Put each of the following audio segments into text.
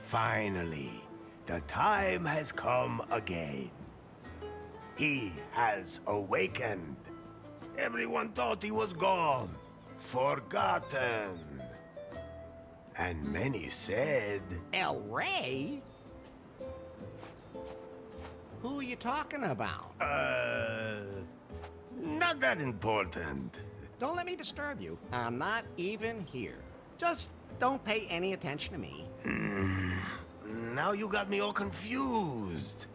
Finally, the time has come again. He has awakened. Everyone thought he was gone, forgotten. And many said... El Rey? Who are you talking about? Not that important. Don't let me disturb you. I'm not even here. Just don't pay any attention to me. Now you got me all confused.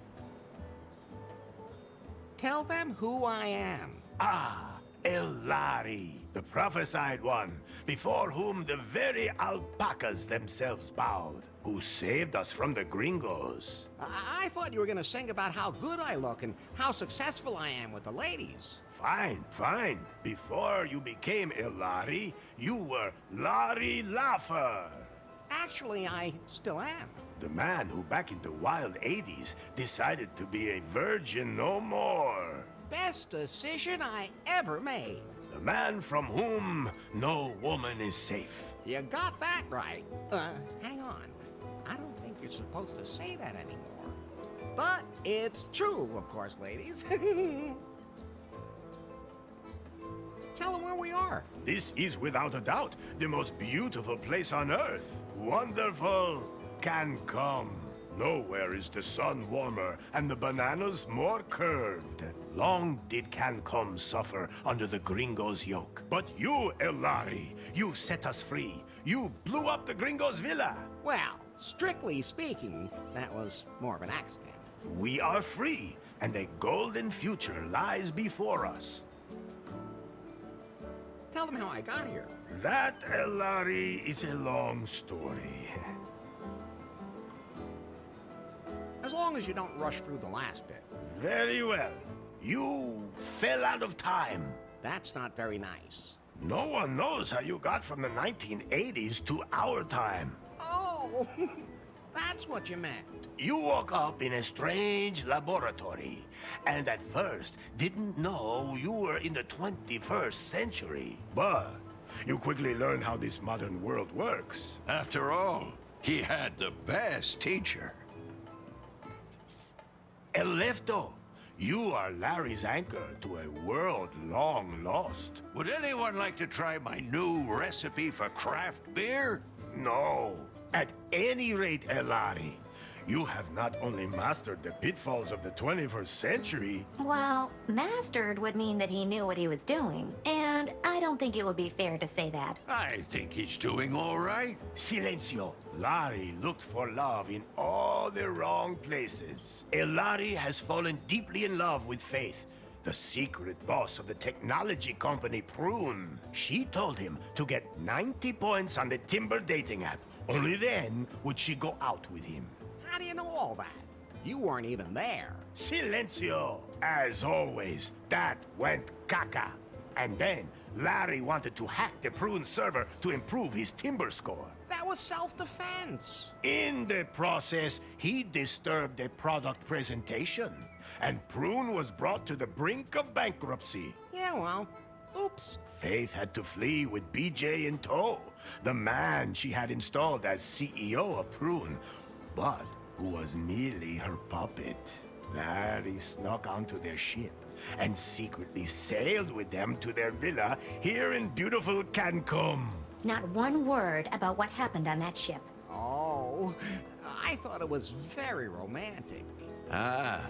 Tell them who I am. Ah, Elari, the prophesied one, before whom the very alpacas themselves bowed, who saved us from the gringos. I thought you were gonna sing about how good I look and how successful I am with the ladies. Fine, fine. Before you became Elari, you were Larry Laffer. Actually, I still am. The man who back in the wild 80s decided to be a virgin no more. Best decision I ever made. The man from whom no woman is safe. You got that right. Hang on. I don't think you're supposed to say that anymore. But it's true, of course, ladies. Tell them where we are. This is without a doubt the most beautiful place on Earth. Wonderful Cancum. Nowhere is the sun warmer and the bananas more curved. Long did Cancum suffer under the gringos' yoke. But you, Elari, you set us free. You blew up the gringos' villa. Well, strictly speaking, that was more of an accident. We are free, and a golden future lies before us. Tell them how I got here. That, Elari, is a long story. As long as you don't rush through the last bit. Very well. You fell out of time. That's not very nice. No one knows how you got from the 1980s to our time. Oh, that's what you meant. You woke up in a strange laboratory, and at first didn't know you were in the 21st century. But you quickly learned how this modern world works. After all, he had the best teacher. El Lefto, you are Larry's anchor to a world long lost. Would anyone like to try my new recipe for craft beer? No. At any rate, Elari, you have not only mastered the pitfalls of the 21st century... Well, mastered would mean that he knew what he was doing, and I don't think it would be fair to say that. I think he's doing all right. Silencio. Larry looked for love in all the wrong places. Elari has fallen deeply in love with Faith, the secret boss of the technology company Prune. She told him to get 90 points on the Timber dating app. Only then would she go out with him. How do you know all that? You weren't even there. Silencio! As always, that went caca. And then, Larry wanted to hack the Prune server to improve his Timber score. That was self-defense. In the process, he disturbed a product presentation, and Prune was brought to the brink of bankruptcy. Yeah, well, oops. Faith had to flee with BJ in tow, the man she had installed as CEO of Prune, but who was merely her puppet. Larry snuck onto their ship and secretly sailed with them to their villa here in beautiful Cancum. Not one word about what happened on that ship. Oh, I thought it was very romantic. Ah,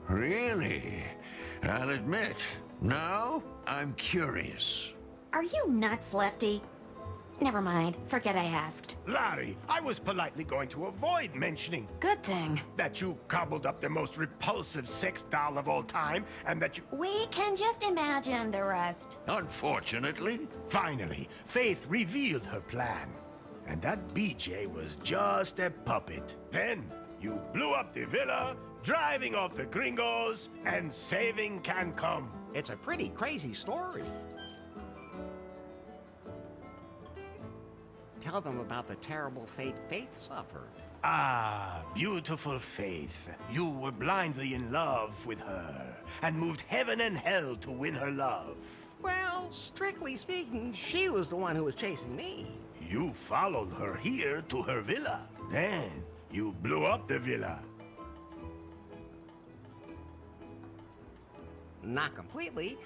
really? I'll admit, now I'm curious. Are you nuts, Lefty? Never mind. Forget I asked. Larry, I was politely going to avoid mentioning Good thing. that you cobbled up the most repulsive sex doll of all time, and that you... We can just imagine the rest. Unfortunately, Finally, Faith revealed her plan. And that BJ was just a puppet. Then, you blew up the villa, driving off the gringos, and saving Cancum. It's a pretty crazy story. Tell them about the terrible fate Faith suffered. Ah, beautiful Faith. You were blindly in love with her, and moved heaven and hell to win her love. Well, strictly speaking, she was the one who was chasing me. You followed her here to her villa. Then, You blew up the villa. Not completely.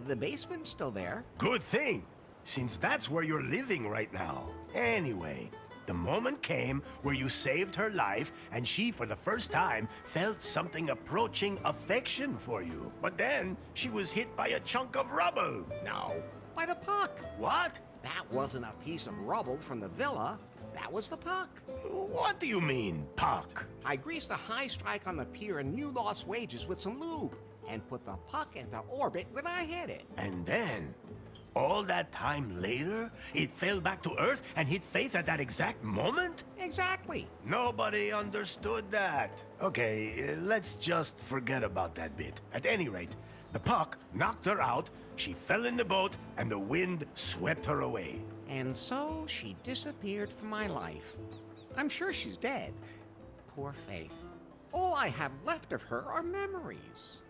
The basement's still there. Good thing, since that's where you're living right now. Anyway, the moment came where you saved her life, and she, for the first time, felt something approaching affection for you. But then, she was hit by a chunk of rubble. No, by the puck. What? That wasn't a piece of rubble from the villa. That was the puck. What do you mean, puck? I greased a high strike on the pier in New Lost Wages with some lube and put the puck into orbit when I hit it. And then, all that time later, it fell back to Earth and hit Faith at that exact moment? Exactly. Nobody understood that. Okay, let's just forget about that bit. At any rate, the puck knocked her out, she fell in the boat, and the wind swept her away. And so she disappeared from my life. I'm sure she's dead. Poor Faith. All I have left of her are memories.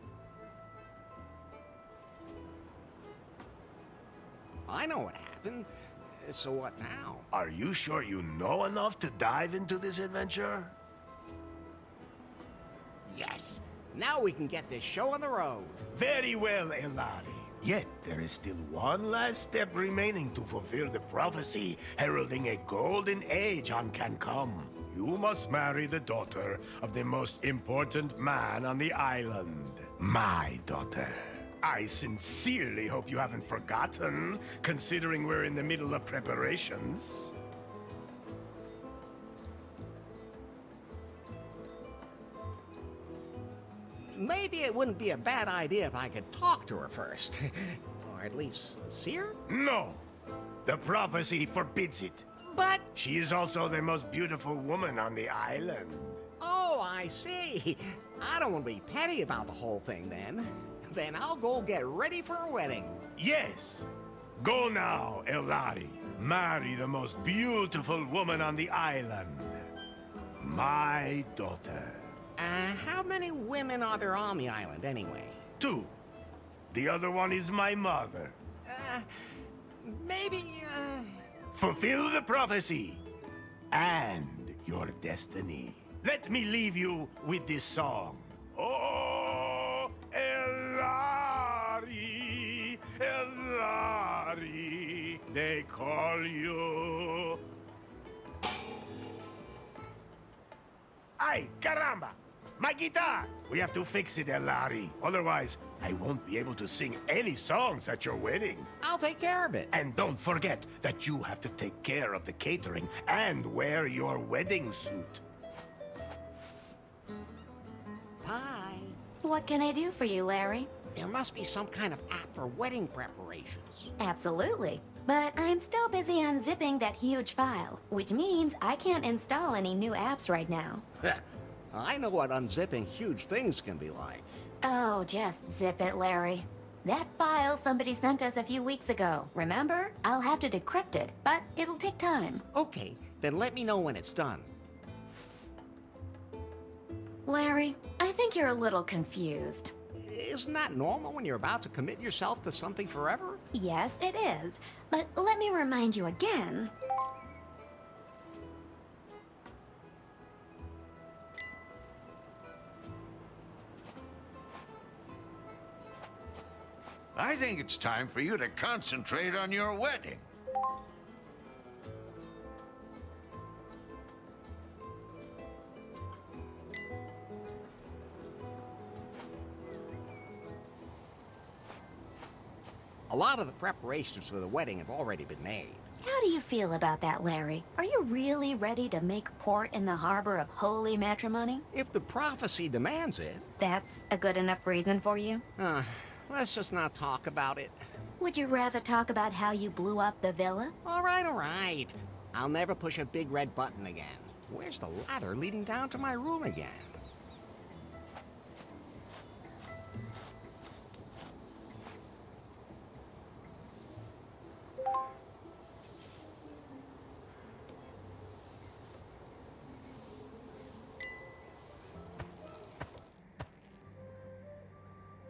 I know what happened. So what now? Are you sure you know enough to dive into this adventure? Yes. Now we can get this show on the road. Very well, Elari. Yet there is still one last step remaining to fulfill the prophecy heralding a golden age on Cancum. You must marry the daughter of the most important man on the island. My daughter. I sincerely hope you haven't forgotten, considering we're in the middle of preparations. Maybe it wouldn't be a bad idea if I could talk to her first. Or at least see her? No! The prophecy forbids it. But... She is also the most beautiful woman on the island. Oh, I see. I don't want to be petty about the whole thing then. Then I'll go get ready for a wedding. Yes. Go now, Elari. Marry the most beautiful woman on the island. My daughter. How many women are there on the island anyway? 2. The other one is my mother. Maybe, Fulfill the prophecy and your destiny. Let me leave you with this song. Oh, Elari, Elari, they call you. Ay, caramba! My guitar! We have to fix it, Elari. Otherwise, I won't be able to sing any songs at your wedding. I'll take care of it. And don't forget that you have to take care of the catering and wear your wedding suit. Bye. What can I do for you, Larry? There must be some kind of app for wedding preparations. Absolutely. But I'm still busy unzipping that huge file, which means I can't install any new apps right now. I know what unzipping huge things can be like. Oh, just zip it, Larry. That file somebody sent us a few weeks ago, remember? I'll have to decrypt it, but it'll take time. Okay, then let me know when it's done. Larry, I think you're a little confused. Isn't that normal when you're about to commit yourself to something forever? Yes, it is. But let me remind you again. I think it's time for you to concentrate on your wedding. A lot of the preparations for the wedding have already been made. How do you feel about that, Larry? Are you really ready to make port in the harbor of holy matrimony? If the prophecy demands it. That's a good enough reason for you? Let's just not talk about it. Would you rather talk about how you blew up the villa? All right. I'll never push a big red button again. Where's the ladder leading down to my room again?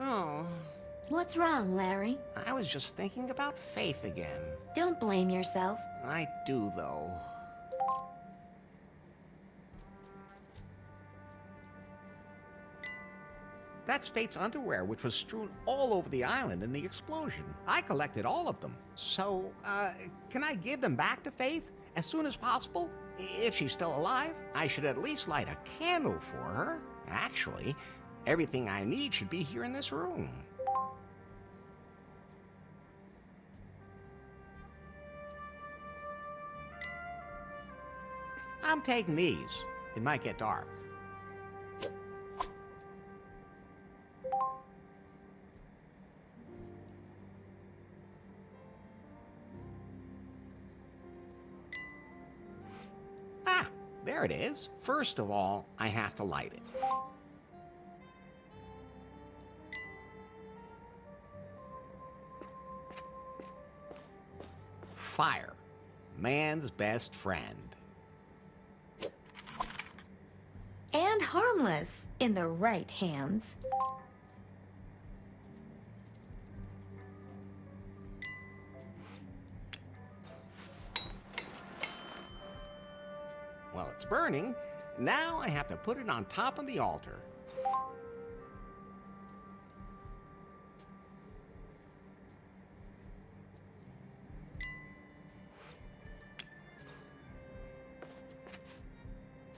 Oh, What's wrong, Larry? I was just thinking about Faith again. Don't blame yourself. I do, though. That's Fate's underwear, which was strewn all over the island in the explosion. I collected all of them. So, can I give them back to Faith as soon as possible? If she's still alive, I should at least light a candle for her. Actually, everything I need should be here in this room. I'm taking these. It might get dark. Ah, there it is. First of all, I have to light it. Fire, man's best friend. And harmless in the right hands. Well, it's burning. Now I have to put it on top of the altar.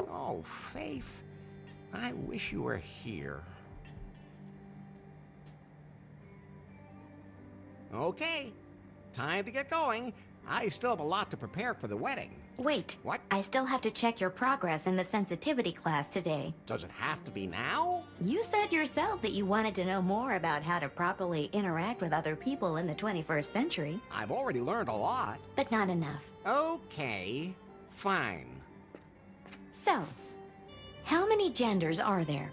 Oh, Faith, I wish you were here. Okay, time to get going. I still have a lot to prepare for the wedding. Wait. What? I still have to check your progress in the sensitivity class today. Does it have to be now? You said yourself that you wanted to know more about how to properly interact with other people in the 21st century. I've already learned a lot. But not enough. Okay, fine. So, how many genders are there?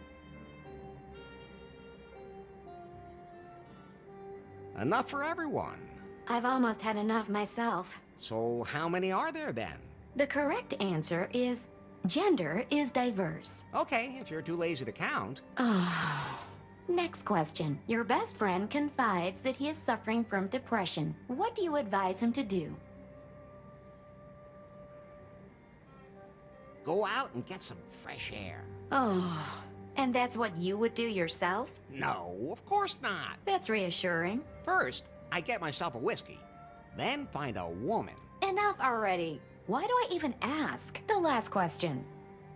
Enough for everyone. I've almost had enough myself. So how many are there then? The correct answer is gender is diverse. Okay, if you're too lazy to count. Next question. Your best friend confides that he is suffering from depression. What do you advise him to do? Go out and get some fresh air. Oh, and that's what you would do yourself? No, of course not. That's reassuring. First, I get myself a whiskey. Then find a woman. Enough already. Why do I even ask? The last question.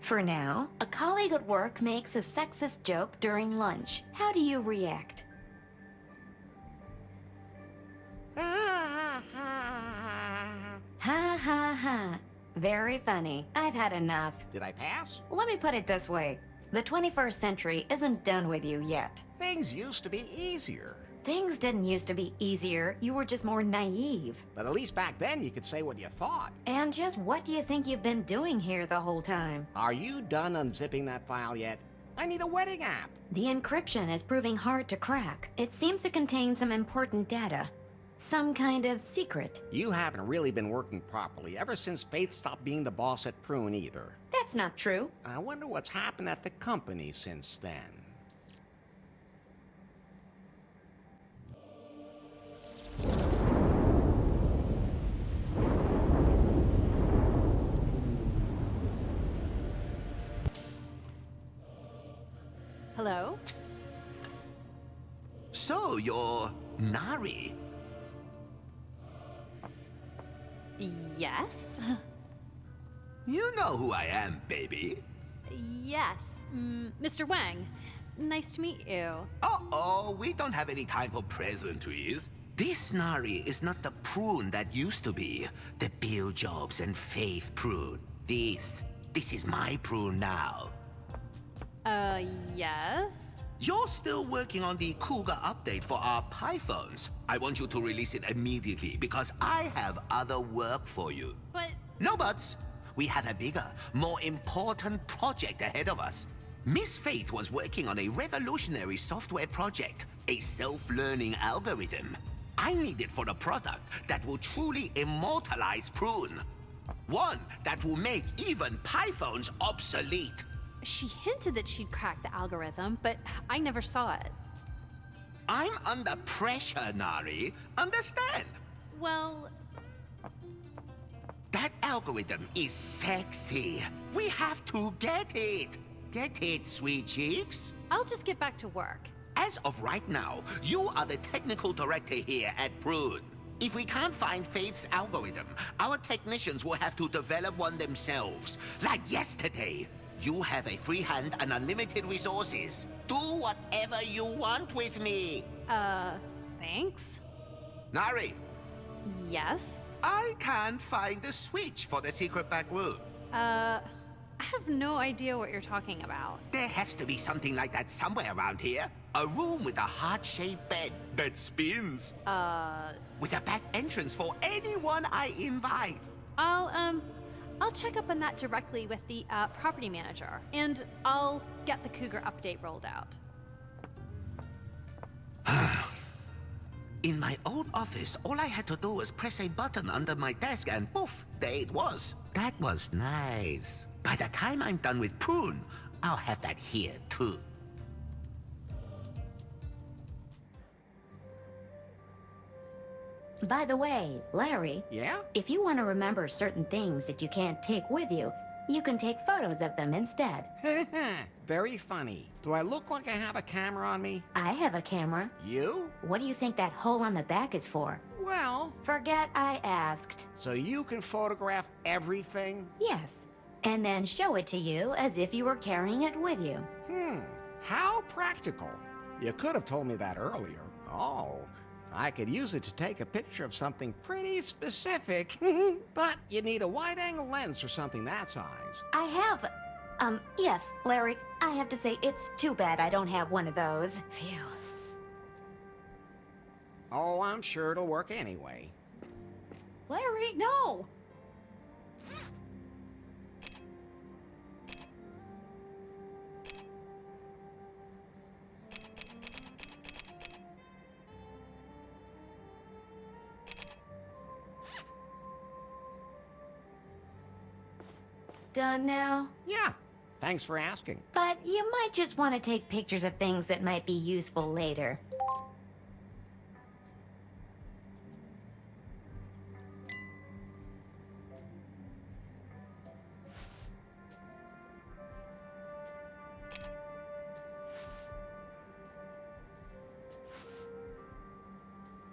For now, a colleague at work makes a sexist joke during lunch. How do you react? Ha ha ha. Very funny. I've had enough. Did I pass? Let me put it this way. The 21st century isn't done with you yet. Things used to be easier. Things didn't used to be easier. You were just more naive. But at least back then you could say what you thought. And just what do you think you've been doing here the whole time? Are you done unzipping that file yet? I need a wedding app. The encryption is proving hard to crack. It seems to contain some important data. Some kind of secret. You haven't really been working properly ever since Faith stopped being the boss at Prune either. That's not true. I wonder what's happened at the company since then. Hello? So, you're Nari. Yes? You know who I am, baby. Yes. Mr. Wang. Nice to meet you. Uh-oh, we don't have any time for pleasantries. This Nari is not the Prune that used to be. The Bill Jobs and Faith Prune. This is my Prune now. Yes? You're still working on the Cougar update for our Pythons. I want you to release it immediately because I have other work for you. But... No buts. We have a bigger, more important project ahead of us. Miss Faith was working on a revolutionary software project, a self-learning algorithm. I need it for a product that will truly immortalize Prune. One that will make even Pythons obsolete. She hinted that she'd cracked the algorithm, but I never saw it. I'm under pressure, Nari. Understand? Well... That algorithm is sexy. We have to get it. get it, sweet cheeks. I'll just get back to work. As of right now, you are the technical director here at Prune. If we can't find Faith's algorithm, our technicians will have to develop one themselves. Like yesterday. You have a free hand and unlimited resources. Do whatever you want with me. Thanks? Nari, Yes? I can't find the switch for the secret back room. I have no idea what you're talking about. There has to be something like that somewhere around here. A room with a heart-shaped bed that spins. With a back entrance for anyone I invite. I'll check up on that directly with the property manager, and I'll get the Cougar update rolled out. In my old office, all I had to do was press a button under my desk and poof, there it was. That was nice. By the time I'm done with Prune, I'll have that here too. By the way, Larry, Yeah? if you want to remember certain things that you can't take with you, you can take photos of them instead. Very funny. Do I look like I have a camera on me? I have a camera. You? What do you think that hole on the back is for? Well, Forget I asked. so you can photograph everything? Yes. And then show it to you as if you were carrying it with you. How practical. You could have told me that earlier. Oh, I could use it to take a picture of something pretty specific. But you need a wide-angle lens for something that size. I have... yes, Larry, I have to say it's too bad I don't have one of those. Phew. Oh, I'm sure it'll work anyway. Larry, no! Done now? Yeah, thanks for asking. But you might just want to take pictures of things that might be useful later.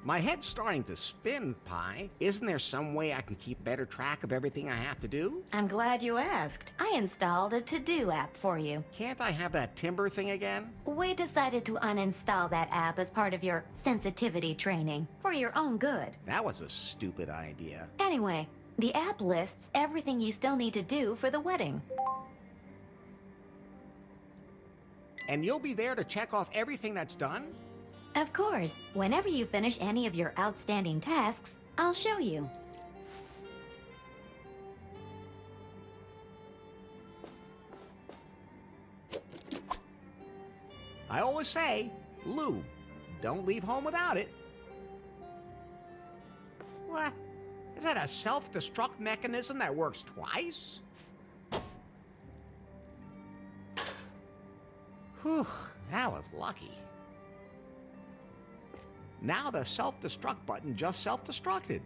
My head's starting to spin, Pi. Isn't there some way I can keep better track of everything I have to do? I'm glad you asked. I installed a to-do app for you. Can't I have that timber thing again? We decided to uninstall that app as part of your sensitivity training, for your own good. That was a stupid idea. Anyway, the app lists everything you still need to do for the wedding. And you'll be there to check off everything that's done? Of course, whenever you finish any of your outstanding tasks, I'll show you. I always say, lube. Don't leave home without it. What? Is that a self-destruct mechanism that works twice? Whew, that was lucky. Now the self-destruct button just self-destructed.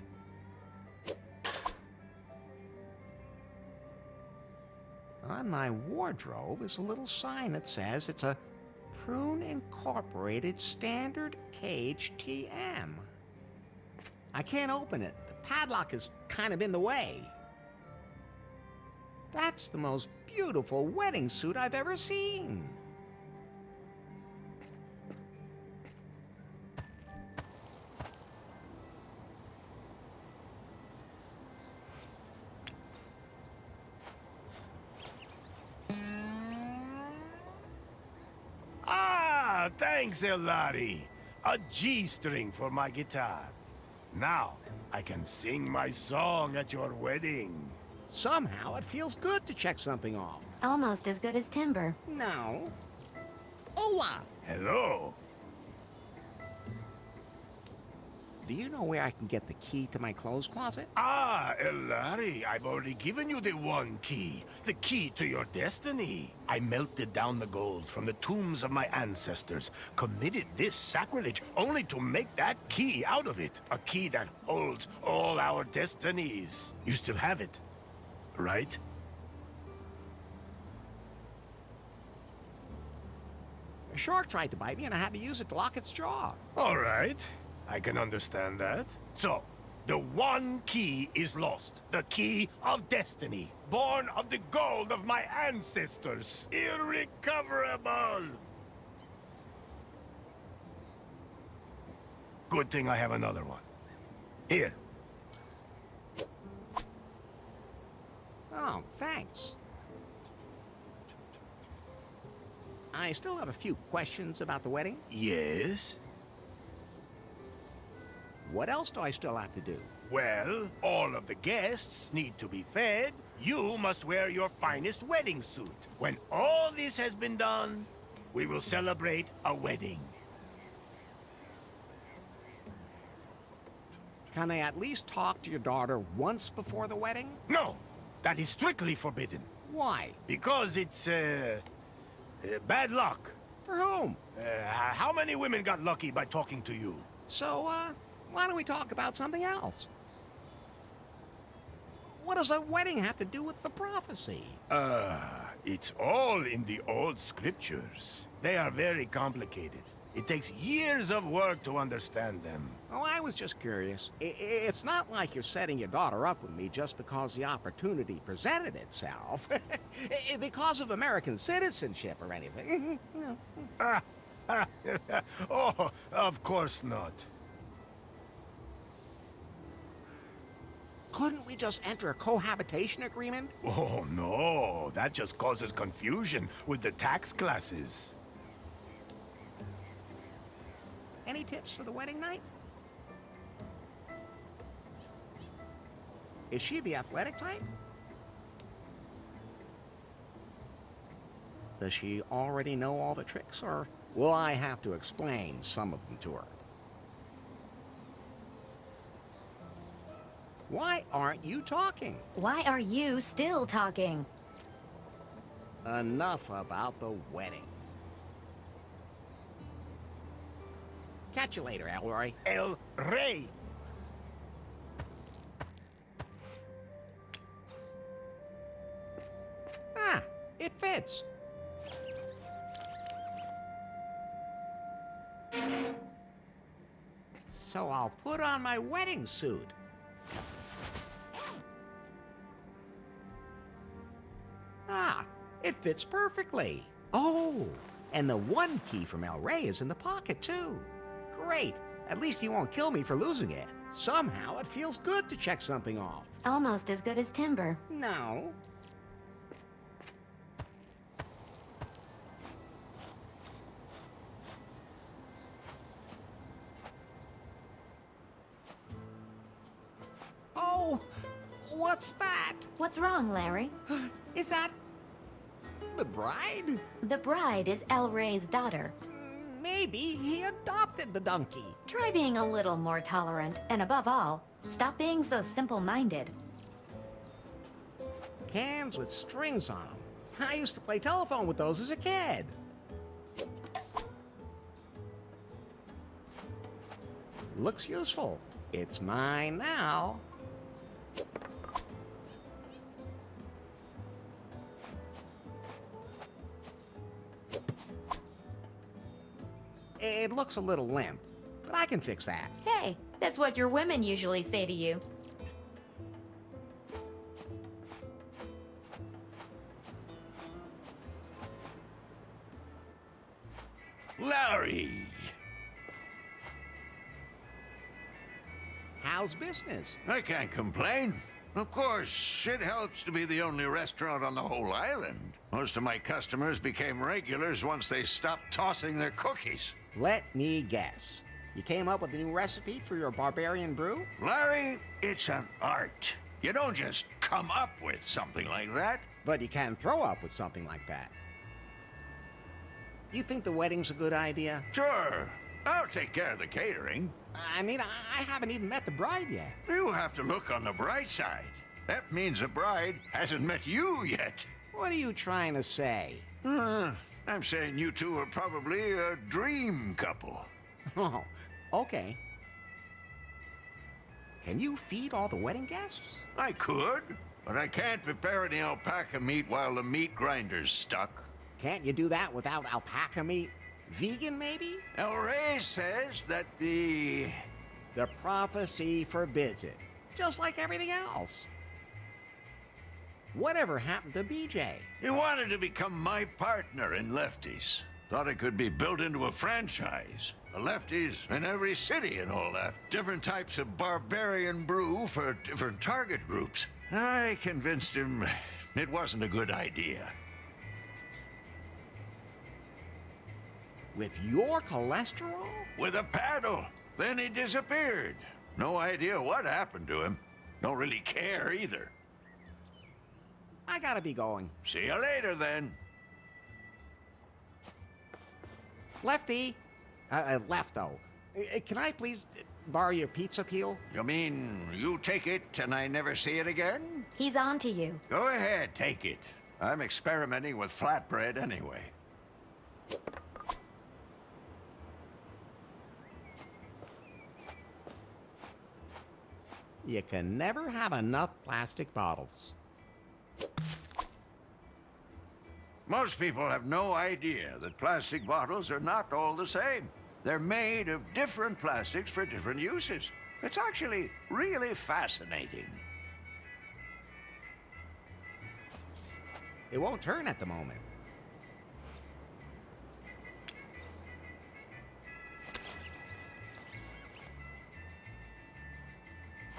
On my wardrobe is a little sign that says it's a Prune Incorporated Standard Cage TM. I can't open it. The padlock is kind of in the way. That's the most beautiful wedding suit I've ever seen. Ah, thanks, Elari. A G-string for my guitar. Now, I can sing my song at your wedding. Somehow it feels good to check something off. Almost as good as timber. No. Hola! Hello. Do you know where I can get the key to my clothes closet? Ah, Elari, I've already given you the one key. The key to your destiny. I melted down the gold from the tombs of my ancestors, committed this sacrilege only to make that key out of it. A key that holds all our destinies. You still have it, right? A shark tried to bite me and I had to use it to lock its jaw. All right, I can understand that. So, the one key is lost. The key of destiny. Born of the gold of my ancestors. Irrecoverable! Good thing I have another one. Here. Oh, thanks. I still have a few questions about the wedding. Yes? What else do I still have to do? Well, all of the guests need to be fed. You must wear your finest wedding suit. When all this has been done, we will celebrate a wedding. Can I at least talk to your daughter once before the wedding? No, that is strictly forbidden. Why? Because it's, bad luck. For whom? How many women got lucky by talking to you? So, why don't we talk about something else? What does a wedding have to do with the prophecy? It's all in the old scriptures. They are very complicated. It takes years of work to understand them. Oh, I was just curious. It's not like you're setting your daughter up with me just because the opportunity presented itself. Because of American citizenship or anything. No. Oh, of course not. Couldn't we just enter a cohabitation agreement? Oh, no. That just causes confusion with the tax classes. Any tips for the wedding night? Is she the athletic type? Does she already know all the tricks, or will I have to explain some of them to her? Why aren't you talking? Why are you still talking? Enough about the wedding. Catch you later, Elroy. El Rey. Ah, it fits. So I'll put on my wedding suit. Ah, it fits perfectly. Oh, and the one key from El Rey is in the pocket, too. Great. At least he won't kill me for losing it. Somehow it feels good to check something off. Almost as good as timber. No. Oh, what's that? What's wrong, Larry? Is that the bride? The bride is El Rey's daughter. Maybe he adopted the donkey. Try being a little more tolerant, and above all, stop being so simple-minded. Cans with strings on them. I used to play telephone with those as a kid. Looks useful. It's mine now. It looks a little limp, but I can fix that. Hey, that's what your women usually say to you. Larry! How's business? I can't complain. Of course, it helps to be the only restaurant on the whole island. Most of my customers became regulars once they stopped tossing their cookies. Let me guess. You came up with a new recipe for your barbarian brew? Larry, it's an art. You don't just come up with something like that. But you can throw up with something like that. You think the wedding's a good idea? Sure, I'll take care of the catering. I mean, I haven't even met the bride yet. You have to look on the bright side. That means the bride hasn't met you yet. What are you trying to say? I'm saying you two are probably a dream couple. Oh, okay. Can you feed all the wedding guests? I could, but I can't prepare any alpaca meat while the meat grinder's stuck. Can't you do that without alpaca meat? Vegan, maybe? El Rey says that the prophecy forbids it. Just like everything else. Whatever happened to BJ? He wanted to become my partner in Lefties. Thought it could be built into a franchise. The Lefties in every city and all that. Different types of barbarian brew for different target groups. I convinced him it wasn't a good idea. With your cholesterol? With a paddle. Then he disappeared. No idea what happened to him. Don't really care either. I gotta be going. See you later then. Lefty. Lefto. Can I please borrow your pizza peel? You mean you take it and I never see it again? He's on to you. Go ahead, take it. I'm experimenting with flatbread anyway. You can never have enough plastic bottles. Most people have no idea that plastic bottles are not all the same. They're made of different plastics for different uses. It's actually really fascinating. It won't turn at the moment.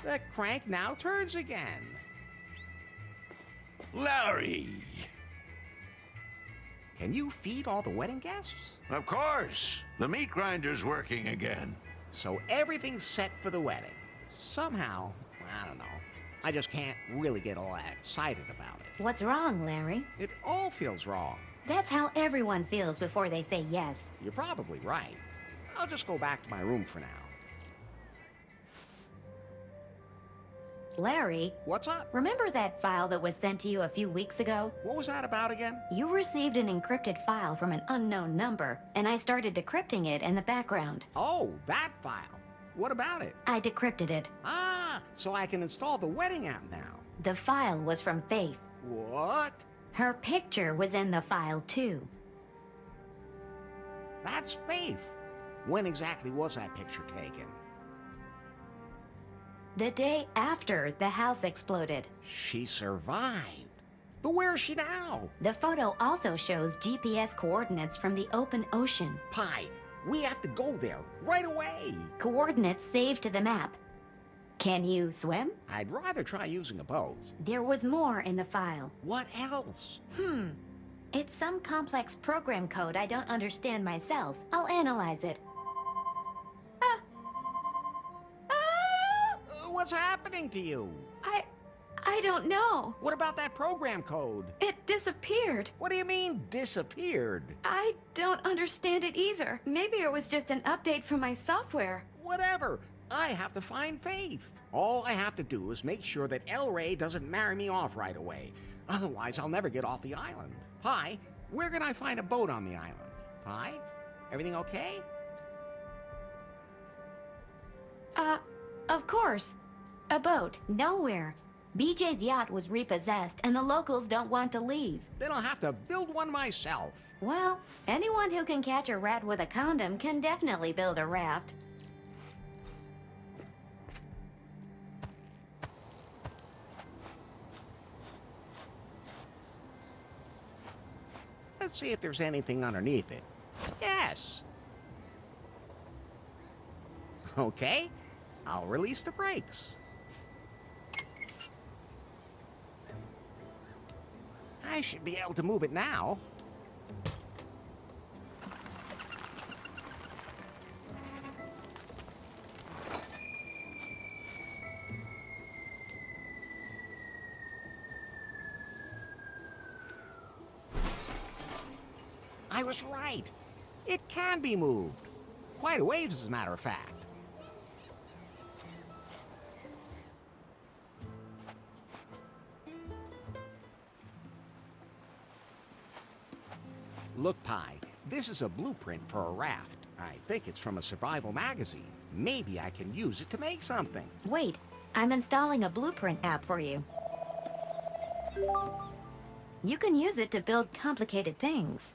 The crank now turns again. Larry! Can you feed all the wedding guests? Of course! The meat grinder's working again. So everything's set for the wedding. Somehow, I don't know, I just can't really get all that excited about it. What's wrong, Larry? It all feels wrong. That's how everyone feels before they say yes. You're probably right. I'll just go back to my room for now. Larry, What's up? remember that file that was sent to you a few weeks ago? What was that about again? You received an encrypted file from an unknown number, and I started decrypting it in the background. Oh, that file. What about it? I decrypted it. Ah, so I can install the wedding app now. The file was from Faith. What? Her picture was in the file, too. That's Faith. When exactly was that picture taken? The day after the house exploded. She survived. But where is she now? The photo also shows GPS coordinates from the open ocean. Pi, we have to go there right away. Coordinates saved to the map. Can you swim? I'd rather try using a boat. There was more in the file. What else? It's some complex program code I don't understand myself. I'll analyze it. What's happening to you? I don't know. What about that program code? It disappeared. What do you mean, disappeared? I don't understand it either. Maybe it was just an update from my software. Whatever. I have to find Faith. All I have to do is make sure that El Rey doesn't marry me off right away. Otherwise, I'll never get off the island. Pi, where can I find a boat on the island? Pi, everything okay? Of course. A boat. Nowhere. BJ's yacht was repossessed and the locals don't want to leave. Then I'll have to build one myself. Well, anyone who can catch a rat with a condom can definitely build a raft. Let's see if there's anything underneath it. Yes. Okay, I'll release the brakes. I should be able to move it now. I was right. It can be moved. Quite a ways, as a matter of fact. Look, Pi, this is a blueprint for a raft. I think it's from a survival magazine. Maybe I can use it to make something. Wait, I'm installing a blueprint app for you. You can use it to build complicated things.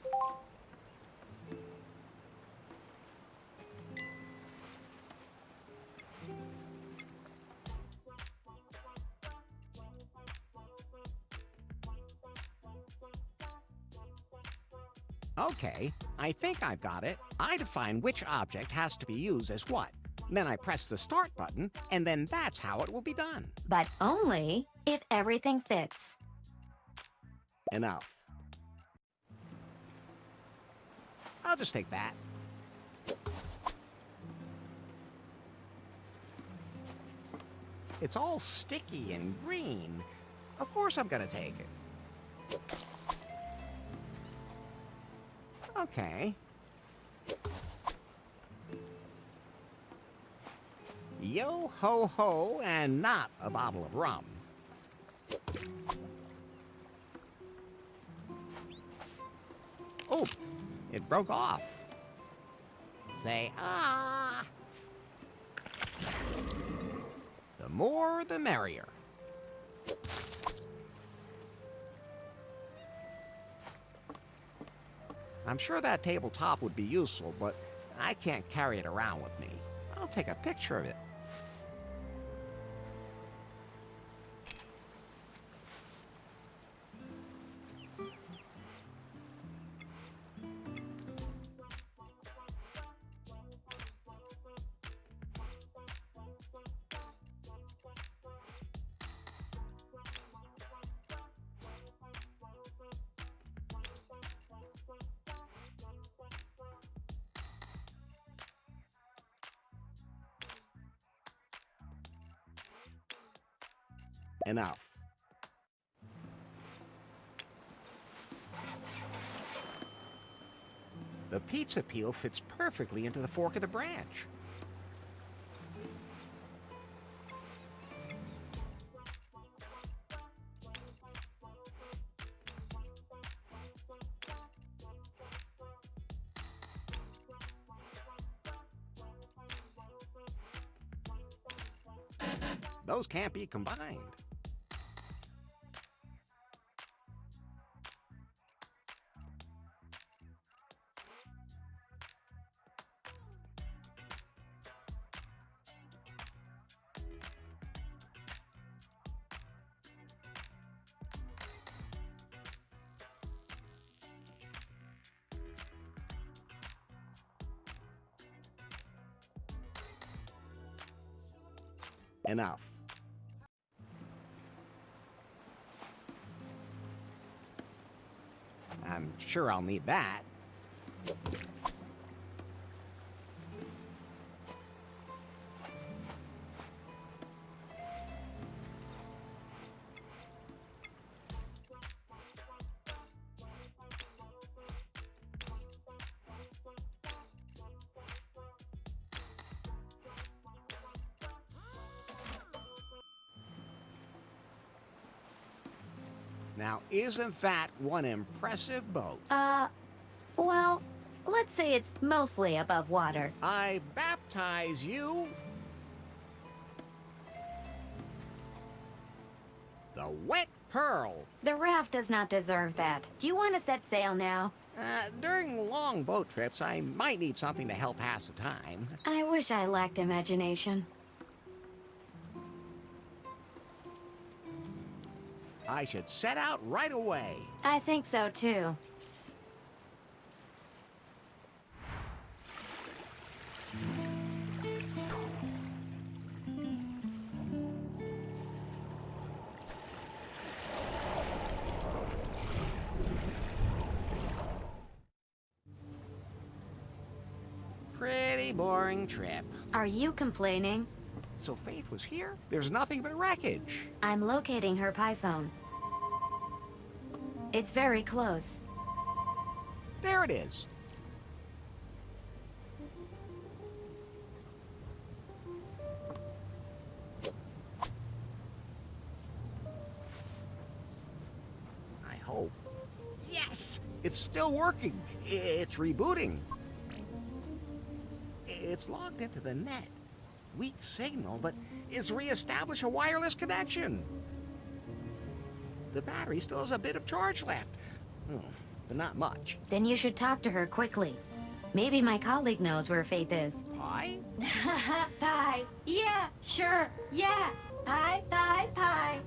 Okay, I think I've got it. I define which object has to be used as what. Then I press the start button, and then that's how it will be done. But only if everything fits. Enough. I'll just take that. It's all sticky and green. Of course I'm gonna take it. Okay. Yo ho ho, and not a bottle of rum. Oh, it broke off. Say ah. The more, the merrier. I'm sure that tabletop would be useful, but I can't carry it around with me. I'll take a picture of it. Enough. The pizza peel fits perfectly into the fork of the branch. Those can't be combined. Enough. I'm sure I'll need that. Now, isn't that one impressive boat? Well, let's say it's mostly above water. I baptize you the Wet Pearl. The raft does not deserve that. Do you want to set sail now? During long boat trips, I might need something to help pass the time. I wish I lacked imagination. I should set out right away. I think so, too. Pretty boring trip. Are you complaining? So Faith was here? There's nothing but wreckage. I'm locating her pie phone. It's very close. There it is. I hope. Yes! It's still working. It's rebooting. It's logged into the net. Weak signal, but it's reestablished a wireless connection. The battery still has a bit of charge left, but not much. Then you should talk to her quickly. Maybe my colleague knows where Faith is. Pie? Pie. Yeah, sure. Yeah. Pie, pie, pie.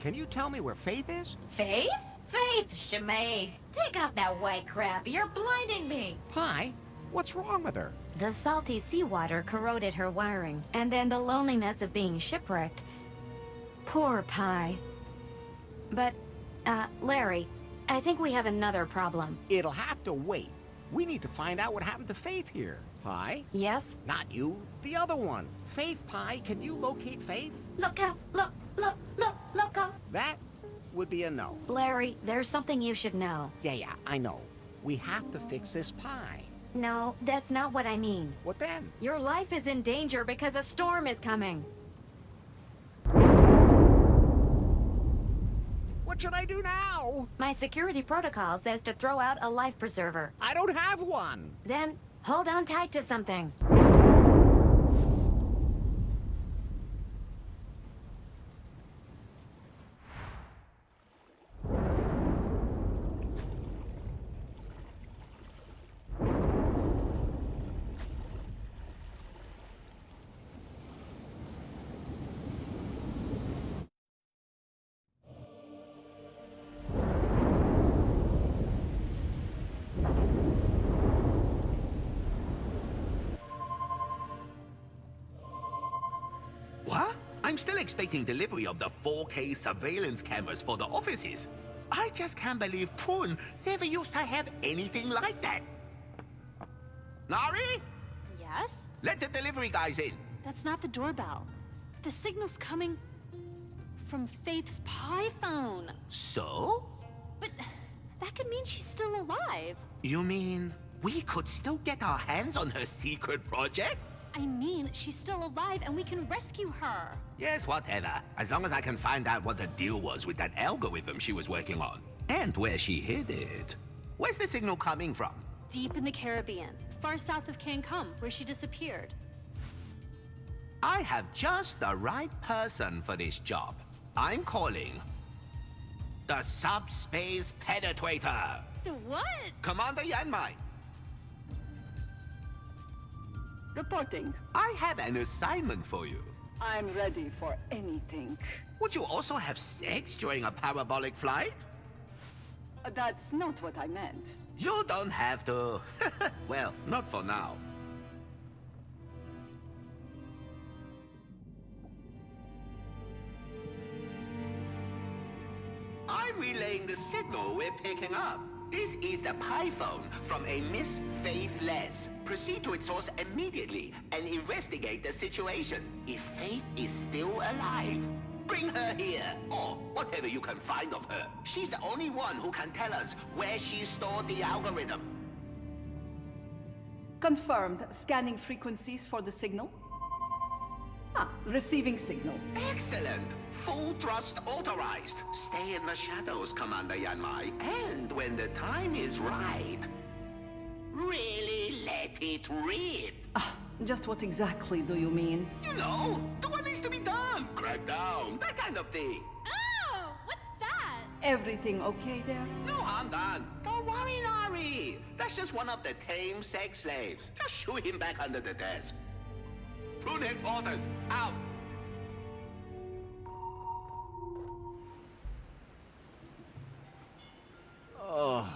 Can you tell me where Faith is? Faith? Faith, Shimei! Take out that white crap. You're blinding me. Pi, what's wrong with her? The salty seawater corroded her wiring, and then the loneliness of being shipwrecked. Poor Pi. But, Larry, I think we have another problem. It'll have to wait. We need to find out what happened to Faith here. Pi? Yes? Not you, the other one. Faith, Pi, can you locate Faith? Look out! Look out! That would be a no. Larry, there's something you should know. Yeah, I know. We have to fix this Pi. No, that's not what I mean. What then? Your life is in danger because a storm is coming. What should I do now? My security protocol says to throw out a life preserver. I don't have one. Then, hold on tight to something. What? I'm still expecting delivery of the 4K surveillance cameras for the offices. I just can't believe Prune never used to have anything like that. Nari? Yes? Let the delivery guys in. That's not the doorbell. The signal's coming from Faith's Pi phone. So? But that could mean she's still alive. You mean we could still get our hands on her secret project? I mean, she's still alive and we can rescue her. Yes, whatever. As long as I can find out what the deal was with that algorithm she was working on. And where she hid it. Where's the signal coming from? Deep in the Caribbean, far south of Cancum, where she disappeared. I have just the right person for this job. I'm calling the Subspace Penetrator. The what? Commander Yanmai. Reporting. I have an assignment for you. I'm ready for anything. Would you also have sex during a parabolic flight? That's not what I meant. You don't have to. Well, not for now. I'm relaying the signal we're picking up. This is the Pi phone from a Miss Faithless. Proceed to its source immediately and investigate the situation. If Faith is still alive, bring her here, or whatever you can find of her. She's the only one who can tell us where she stored the algorithm. Confirmed. Scanning frequencies for the signal. Receiving signal. Excellent! Full thrust authorized. Stay in the shadows, Commander Yanmai. And when the time is right, really let it rip. Just what exactly do you mean? You know, do what needs to be done. Crack down, that kind of thing. Oh, what's that? Everything okay there? No harm done. Don't worry, Nari. That's just one of the tame sex slaves. Just shoot him back under the desk. Prune headquarters, out. Oh.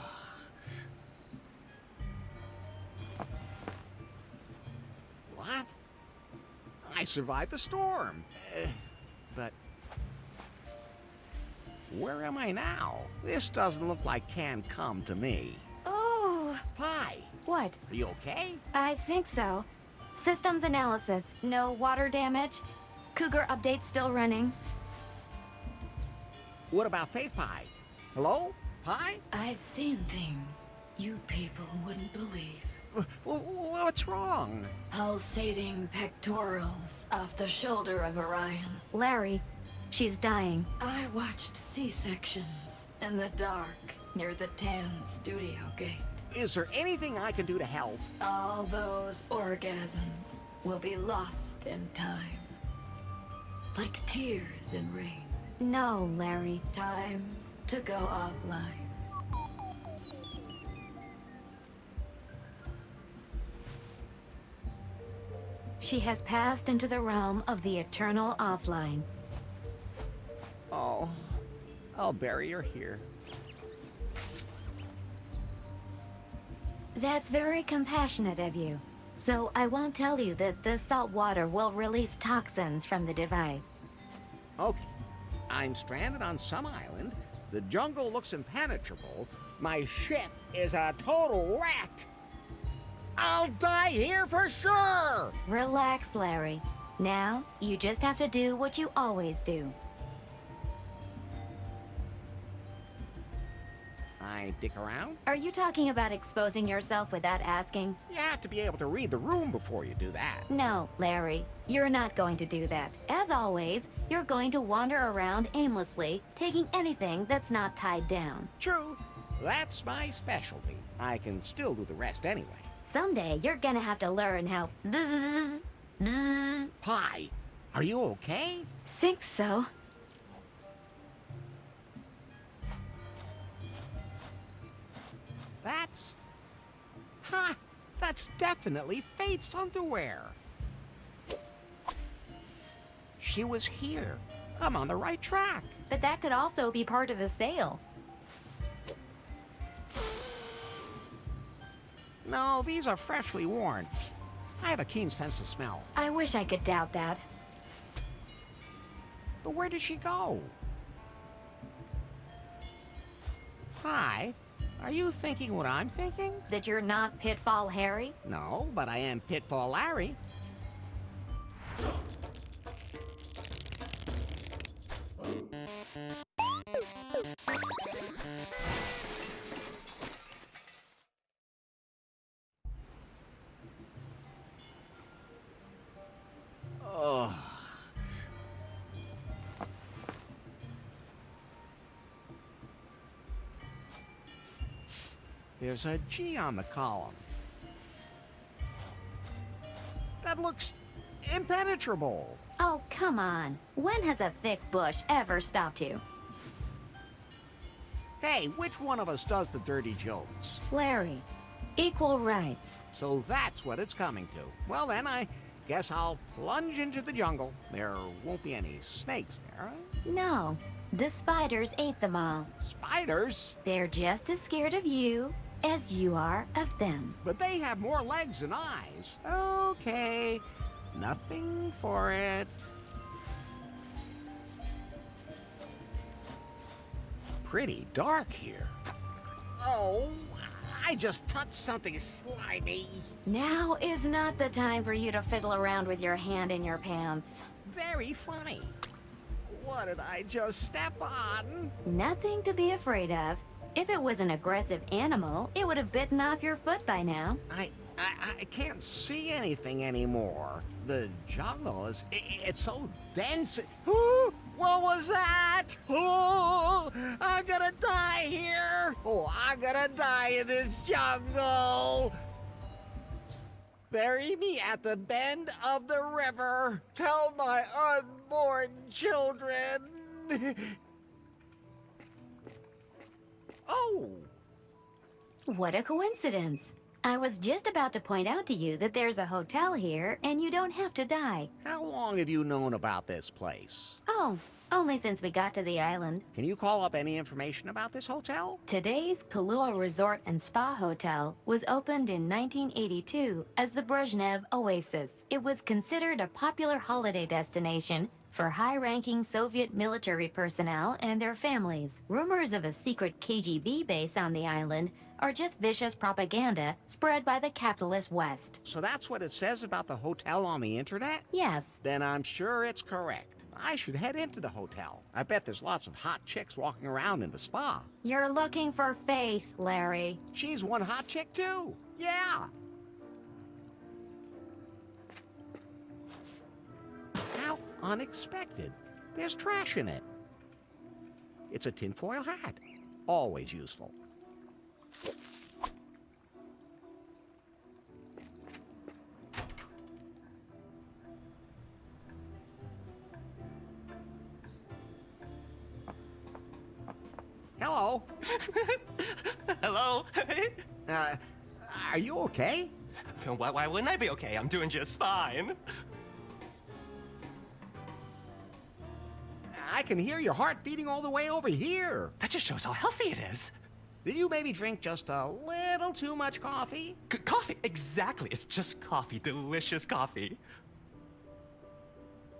What? I survived the storm. But where am I now? This doesn't look like Cancum to me. Oh, Pi, what? are you okay? I think so. Systems analysis. No water damage. Cougar update still running. What about Faith Pi? Hello? Pi? I've seen things you people wouldn't believe. What's wrong? Pulsating pectorals off the shoulder of Orion. Larry, she's dying. I watched C-sections in the dark near the tan studio gate. Is there anything I can do to help? All those orgasms will be lost in time. Like tears in rain. No, Larry. Time to go offline. She has passed into the realm of the eternal offline. Oh, I'll bury her here. That's very compassionate of you. So I won't tell you that the salt water will release toxins from the device. Okay. I'm stranded on some island. The jungle looks impenetrable. My ship is a total wreck. I'll die here for sure! Relax, Larry. Now, you just have to do what you always do. I dick around? Are you talking about exposing yourself without asking? You have to be able to read the room before you do that. No, Larry. You're not going to do that. As always, you're going to wander around aimlessly, taking anything that's not tied down. True. That's my specialty. I can still do the rest anyway. Someday, you're gonna have to learn how... Pie, are you okay? Think so. That's... Ha! That's definitely Faith's underwear. She was here. I'm on the right track. But that could also be part of the sale. No, these are freshly worn. I have a keen sense of smell. I wish I could doubt that. But where did she go? Hi. Are you thinking what I'm thinking? That you're not Pitfall Harry? No, but I am Pitfall Larry. Oh. There's a G on the column. That looks impenetrable. Oh, come on. When has a thick bush ever stopped you? Hey, which one of us does the dirty jokes? Larry, equal rights. So that's what it's coming to. Well then, I guess I'll plunge into the jungle. There won't be any snakes there, huh? No, the spiders ate them all. Spiders? They're just as scared of you as you are of them. But they have more legs than eyes. Okay, nothing for it. Pretty dark here. Oh, I just touched something slimy. Now is not the time for you to fiddle around with your hand in your pants. Very funny. What did I just step on? Nothing to be afraid of. If it was an aggressive animal, it would have bitten off your foot by now. I can't see anything anymore. The jungle is, it's so dense. Ooh, what was that? Oh, I'm gonna die here. Oh, I'm gonna die in this jungle. Bury me at the bend of the river. Tell my unborn children. Oh. What a coincidence. I was just about to point out to you that there's a hotel here and you don't have to die. How long have you known about this place? Oh, only since we got to the island. Can you call up any information about this hotel? Today's Kahlua Resort and Spa Hotel was opened in 1982 as the Brezhnev Oasis. It was considered a popular holiday destination for high-ranking Soviet military personnel and their families. Rumors of a secret KGB base on the island are just vicious propaganda spread by the capitalist West. So that's what it says about the hotel on the internet? Yes. Then I'm sure it's correct. I should head into the hotel. I bet there's lots of hot chicks walking around in the spa. You're looking for Faith, Larry. She's one hot chick too. Yeah. How unexpected. There's trash in it. It's a tinfoil hat. Always useful. Hello. Hello? Are you okay? Why wouldn't I be okay? I'm doing just fine. I can hear your heart beating all the way over here. That just shows how healthy it is. Did you maybe drink just a little too much coffee? Coffee? Exactly. It's just coffee. Delicious coffee.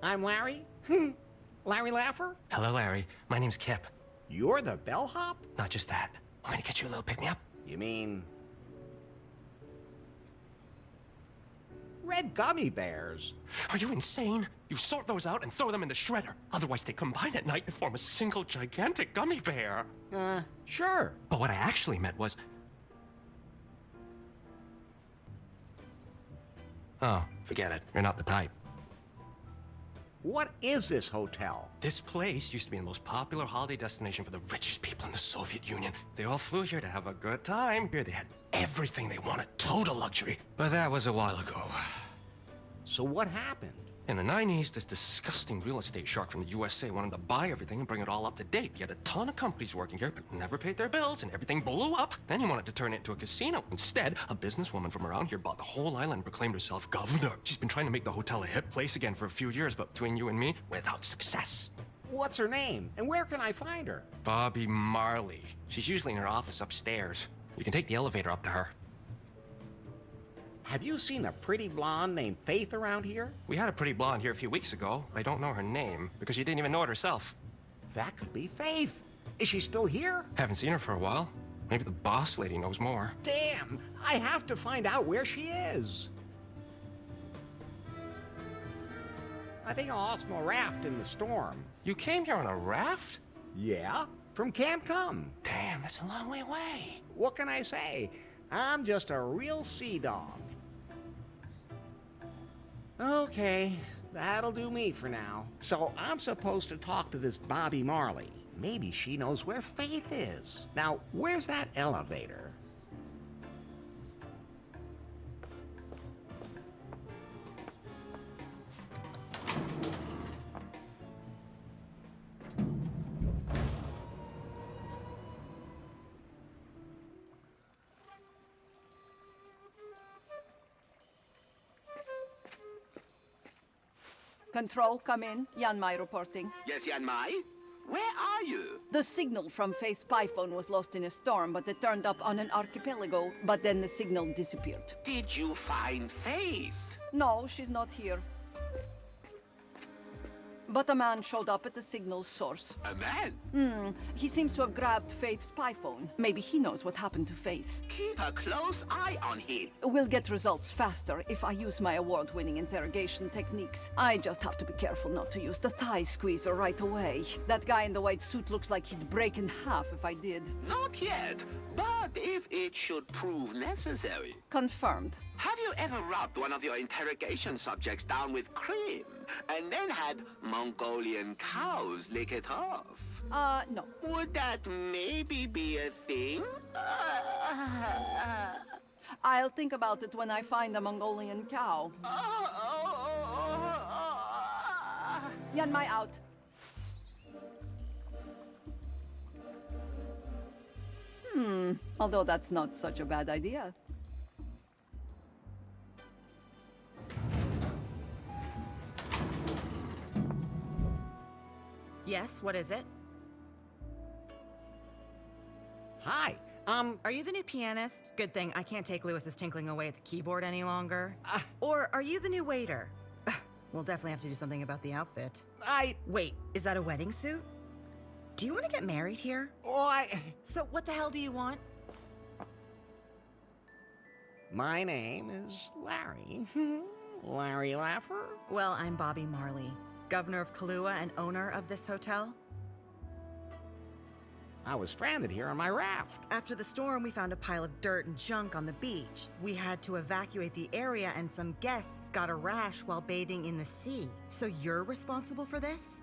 I'm Larry. Larry Laffer? Hello, Larry. My name's Kip. You're the bellhop? Not just that. I'm gonna get you a little pick-me-up. You mean... red gummy bears? Are you insane? You sort those out and throw them in the shredder. Otherwise, they combine at night and form a single gigantic gummy bear. Sure. But what I actually meant was... Oh, forget it. You're not the type. What is this hotel? This place used to be the most popular holiday destination for the richest people in the Soviet Union. They all flew here to have a good time. Here they had everything they wanted, total luxury. But that was a while ago. So what happened? In the 90s, this disgusting real estate shark from the USA wanted to buy everything and bring it all up to date. He had a ton of companies working here, but never paid their bills, and everything blew up. Then he wanted to turn it into a casino. Instead, a businesswoman from around here bought the whole island and proclaimed herself governor. She's been trying to make the hotel a hip place again for a few years, but between you and me, without success. What's her name? And where can I find her? Bobby Marley. She's usually in her office upstairs. You can take the elevator up to her. Have you seen a pretty blonde named Faith around here? We had a pretty blonde here a few weeks ago, but I don't know her name because she didn't even know it herself. That could be Faith. Is she still here? Haven't seen her for a while. Maybe the boss lady knows more. Damn! I have to find out where she is. I think I lost my raft in the storm. You came here on a raft? Yeah? From Cancum. Damn, that's a long way away. What can I say? I'm just a real sea dog. Okay, that'll do me for now. So I'm supposed to talk to this Bobby Marley. Maybe she knows where Faith is. Now, where's that elevator? Control, come in. Yanmai reporting. Yes, Yanmai? Where are you? The signal from Faith's spy phone was lost in a storm, but it turned up on an archipelago. But then the signal disappeared. Did you find Faith? No, she's not here. But a man showed up at the signal's source. A man? He seems to have grabbed Faith's spy phone. Maybe he knows what happened to Faith. Keep a close eye on him. We'll get results faster if I use my award-winning interrogation techniques. I just have to be careful not to use the thigh squeezer right away. That guy in the white suit looks like he'd break in half if I did. Not yet, but if it should prove necessary. Confirmed. Have you ever rubbed one of your interrogation subjects down with cream and then had Mongolian cows lick it off? No. Would that maybe be a thing? I'll think about it when I find a Mongolian cow. Yanmai out. Although that's not such a bad idea. Yes, what is it? Hi, Are you the new pianist? Good thing I can't take Lewis's tinkling away at the keyboard any longer. Or are you the new waiter? We'll definitely have to do something about the outfit. Wait, is that a wedding suit? Do you want to get married here? So what the hell do you want? My name is Larry. Larry Laffer? Well, I'm Bobby Marley, governor of Kahlua and owner of this hotel. I was stranded here on my raft. After the storm, we found a pile of dirt and junk on the beach. We had to evacuate the area, and some guests got a rash while bathing in the sea. So you're responsible for this?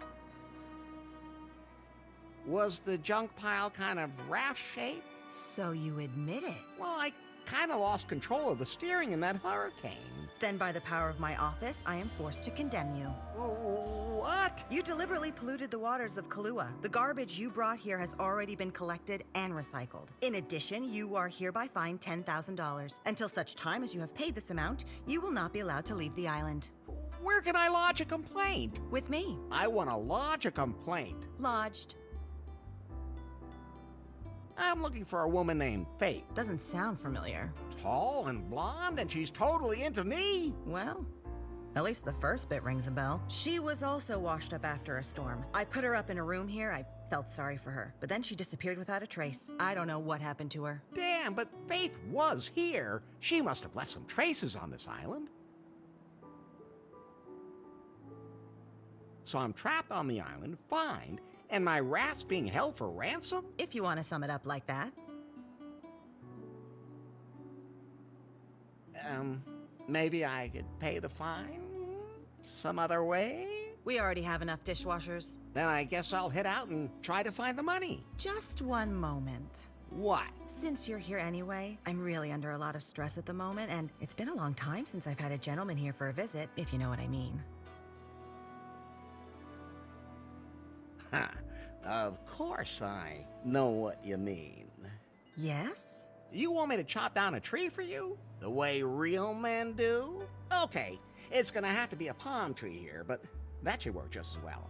Was the junk pile kind of raft-shaped? So you admit it? Well, I kind of lost control of the steering in that hurricane. Then by the power of my office, I am forced to condemn you. What? You deliberately polluted the waters of Kahlua. The garbage you brought here has already been collected and recycled. In addition, you are hereby fined $10,000. Until such time as you have paid this amount, you will not be allowed to leave the island. Where can I lodge a complaint? With me. I want to lodge a complaint. Lodged. I'm looking for a woman named Faith. Doesn't sound familiar. Tall and blonde, and she's totally into me. Well, at least the first bit rings a bell. She was also washed up after a storm. I put her up in a room here. I felt sorry for her. But then she disappeared without a trace. I don't know what happened to her. Damn, but Faith was here. She must have left some traces on this island. So I'm trapped on the island, fine, and my raft's being held for ransom? If you want to sum it up like that. Maybe I could pay the fine some other way? We already have enough dishwashers. Then I guess I'll head out and try to find the money. Just one moment. What? Since you're here anyway, I'm really under a lot of stress at the moment, and it's been a long time since I've had a gentleman here for a visit, if you know what I mean. Huh. Of course I know what you mean. Yes? You want me to chop down a tree for you? The way real men do? Okay, it's gonna have to be a palm tree here, but that should work just as well.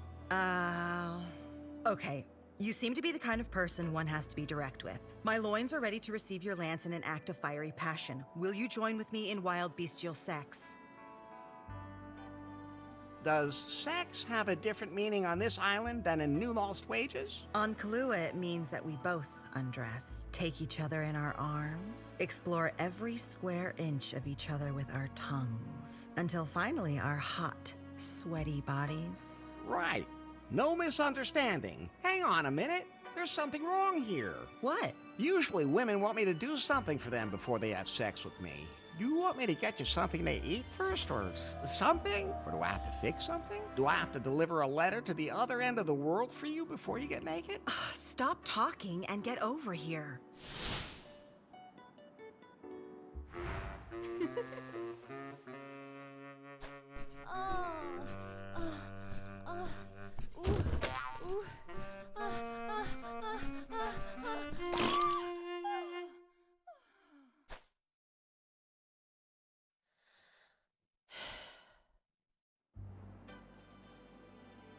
Okay. You seem to be the kind of person one has to be direct with. My loins are ready to receive your lance in an act of fiery passion. Will you join with me in wild bestial sex? Does sex have a different meaning on this island than in New Lost Wages? On Kahlua, it means that we both undress, take each other in our arms, explore every square inch of each other with our tongues, until finally our hot, sweaty bodies. Right. No misunderstanding. Hang on a minute. There's something wrong here. What? Usually women want me to do something for them before they have sex with me. Do you want me to get you something to eat first, or something? Or do I have to fix something? Do I have to deliver a letter to the other end of the world for you before you get naked? Stop talking and get over here.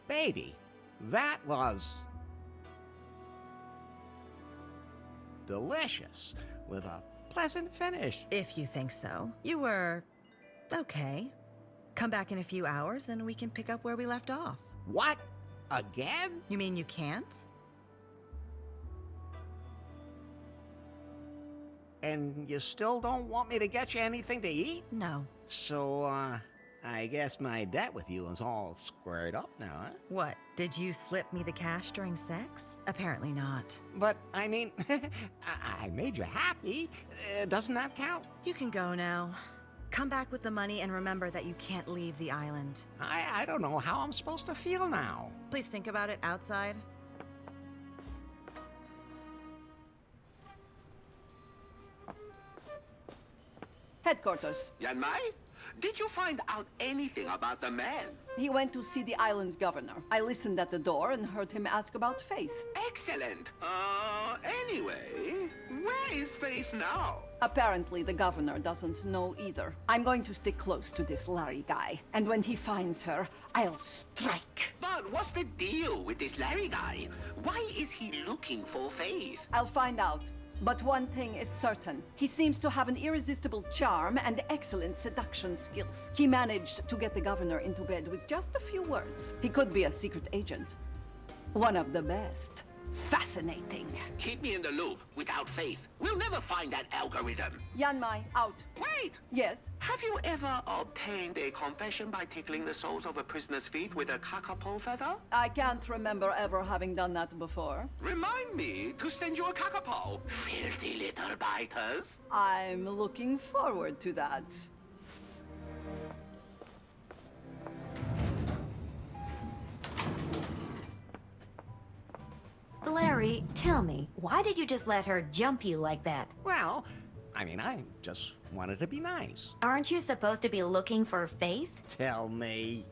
Baby, that was delicious, with a pleasant finish. If you think so. You were okay. Come back in a few hours and we can pick up where we left off. What? Again? You mean you can't? And you still don't want me to get you anything to eat? No. So, I guess my debt with you is all squared up now, huh? What? Did you slip me the cash during sex? Apparently not. But, I mean, I made you happy. Doesn't that count? You can go now. Come back with the money and remember that you can't leave the island. I don't know how I'm supposed to feel now. Please think about it outside. Headquarters. Yanmai, did you find out anything about the man? He went to see the island's governor. I listened at the door and heard him ask about Faith. Excellent. Anyway, where is Faith now? Apparently, the governor doesn't know either. I'm going to stick close to this Larry guy, and when he finds her, I'll strike. But what's the deal with this Larry guy? Why is he looking for Faith? I'll find out. But one thing is certain. He seems to have an irresistible charm and excellent seduction skills. He managed to get the governor into bed with just a few words. He could be a secret agent. One of the best. Fascinating. Keep me in the loop. Without Faith, we'll never find that algorithm. Yanmai, out. Wait! Yes? Have you ever obtained a confession by tickling the soles of a prisoner's feet with a kakapo feather? I can't remember ever having done that before. Remind me to send you a kakapo. Filthy little biters. I'm looking forward to that. Larry, tell me, why did you just let her jump you like that? Well, I mean, I just wanted to be nice. Aren't you supposed to be looking for Faith? Tell me,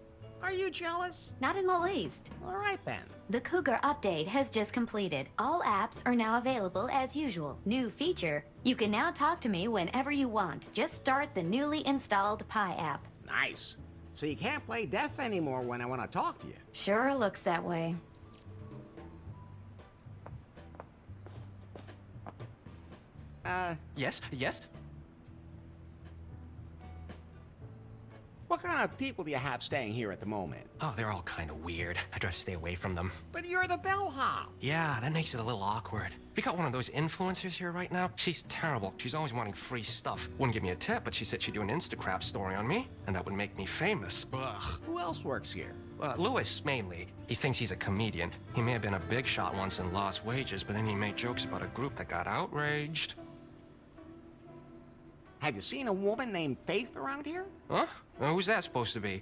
are you jealous? Not in the least. All right then. The Cougar update has just completed. All apps are now available as usual. New feature, you can now talk to me whenever you want. Just start the newly installed Pi app. Nice. So you can't play deaf anymore when I want to talk to you. Sure looks that way. Yes, yes? What kind of people do you have staying here at the moment? Oh, they're all kind of weird. I try to stay away from them. But you're the bellhop. Yeah, that makes it a little awkward. We got one of those influencers here right now. She's terrible. She's always wanting free stuff. Wouldn't give me a tip, but she said she'd do an Instacrap story on me, and that would make me famous. Ugh. Who else works here? Lewis, mainly. He thinks he's a comedian. He may have been a big shot once and lost wages, but then he made jokes about a group that got outraged. Have you seen a woman named Faith around here? Huh? Who's that supposed to be?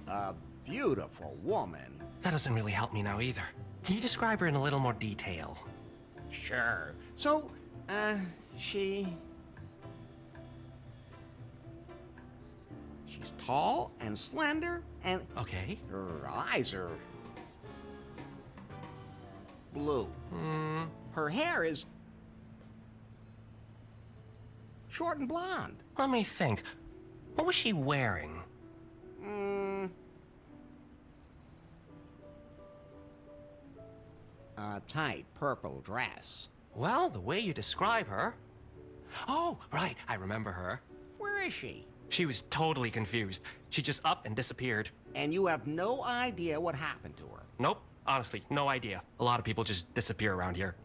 A beautiful woman. That doesn't really help me now either. Can you describe her in a little more detail? Sure. So, she's tall and slender, and Okay. her eyes are blue. Her hair is short and blonde. Let me think. What was she wearing? A tight purple dress. Well, the way you describe her... Oh, right, I remember her. Where is she? She was totally confused. She just up and disappeared. And you have no idea what happened to her. Nope, honestly, no idea. A lot of people just disappear around here.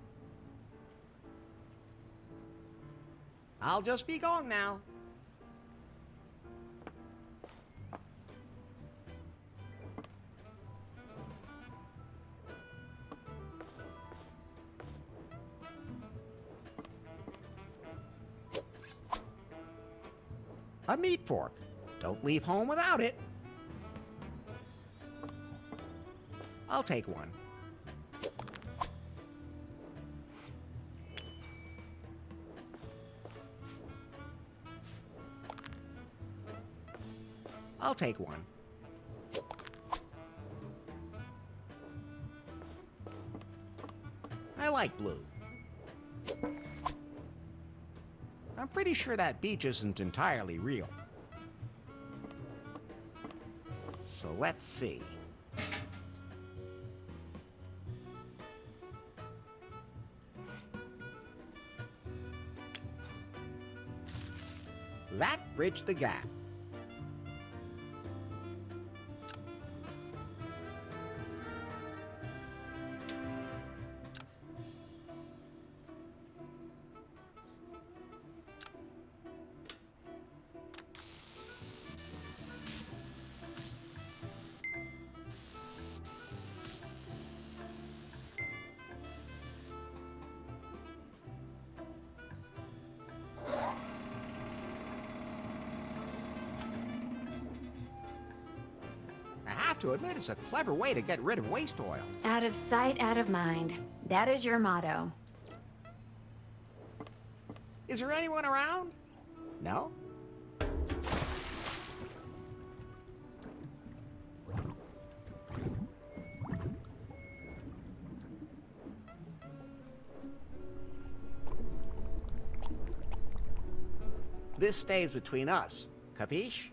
I'll just be going now. A meat fork. Don't leave home without it. I'll take one. I'll take one. I like blue. I'm pretty sure that beach isn't entirely real. So let's see. That bridged the gap. I have to admit, it's a clever way to get rid of waste oil. Out of sight, out of mind. That is your motto. Is there anyone around? No? This stays between us, capiche?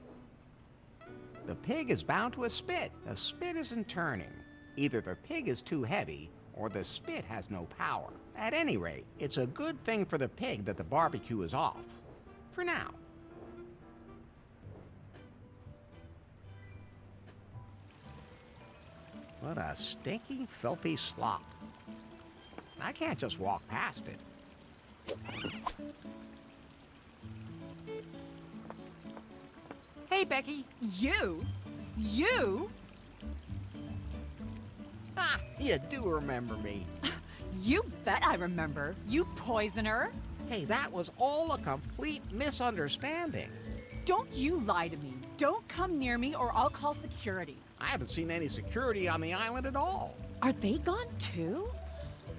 The pig is bound to a spit. The spit isn't turning. Either the pig is too heavy, or the spit has no power. At any rate, it's a good thing for the pig that the barbecue is off. For now. What a stinky, filthy slop. I can't just walk past it. Hey, Becky. You? Ah, you do remember me. You bet I remember. You poisoner. Hey, that was all a complete misunderstanding. Don't you lie to me. Don't come near me or I'll call security. I haven't seen any security on the island at all. Are they gone too?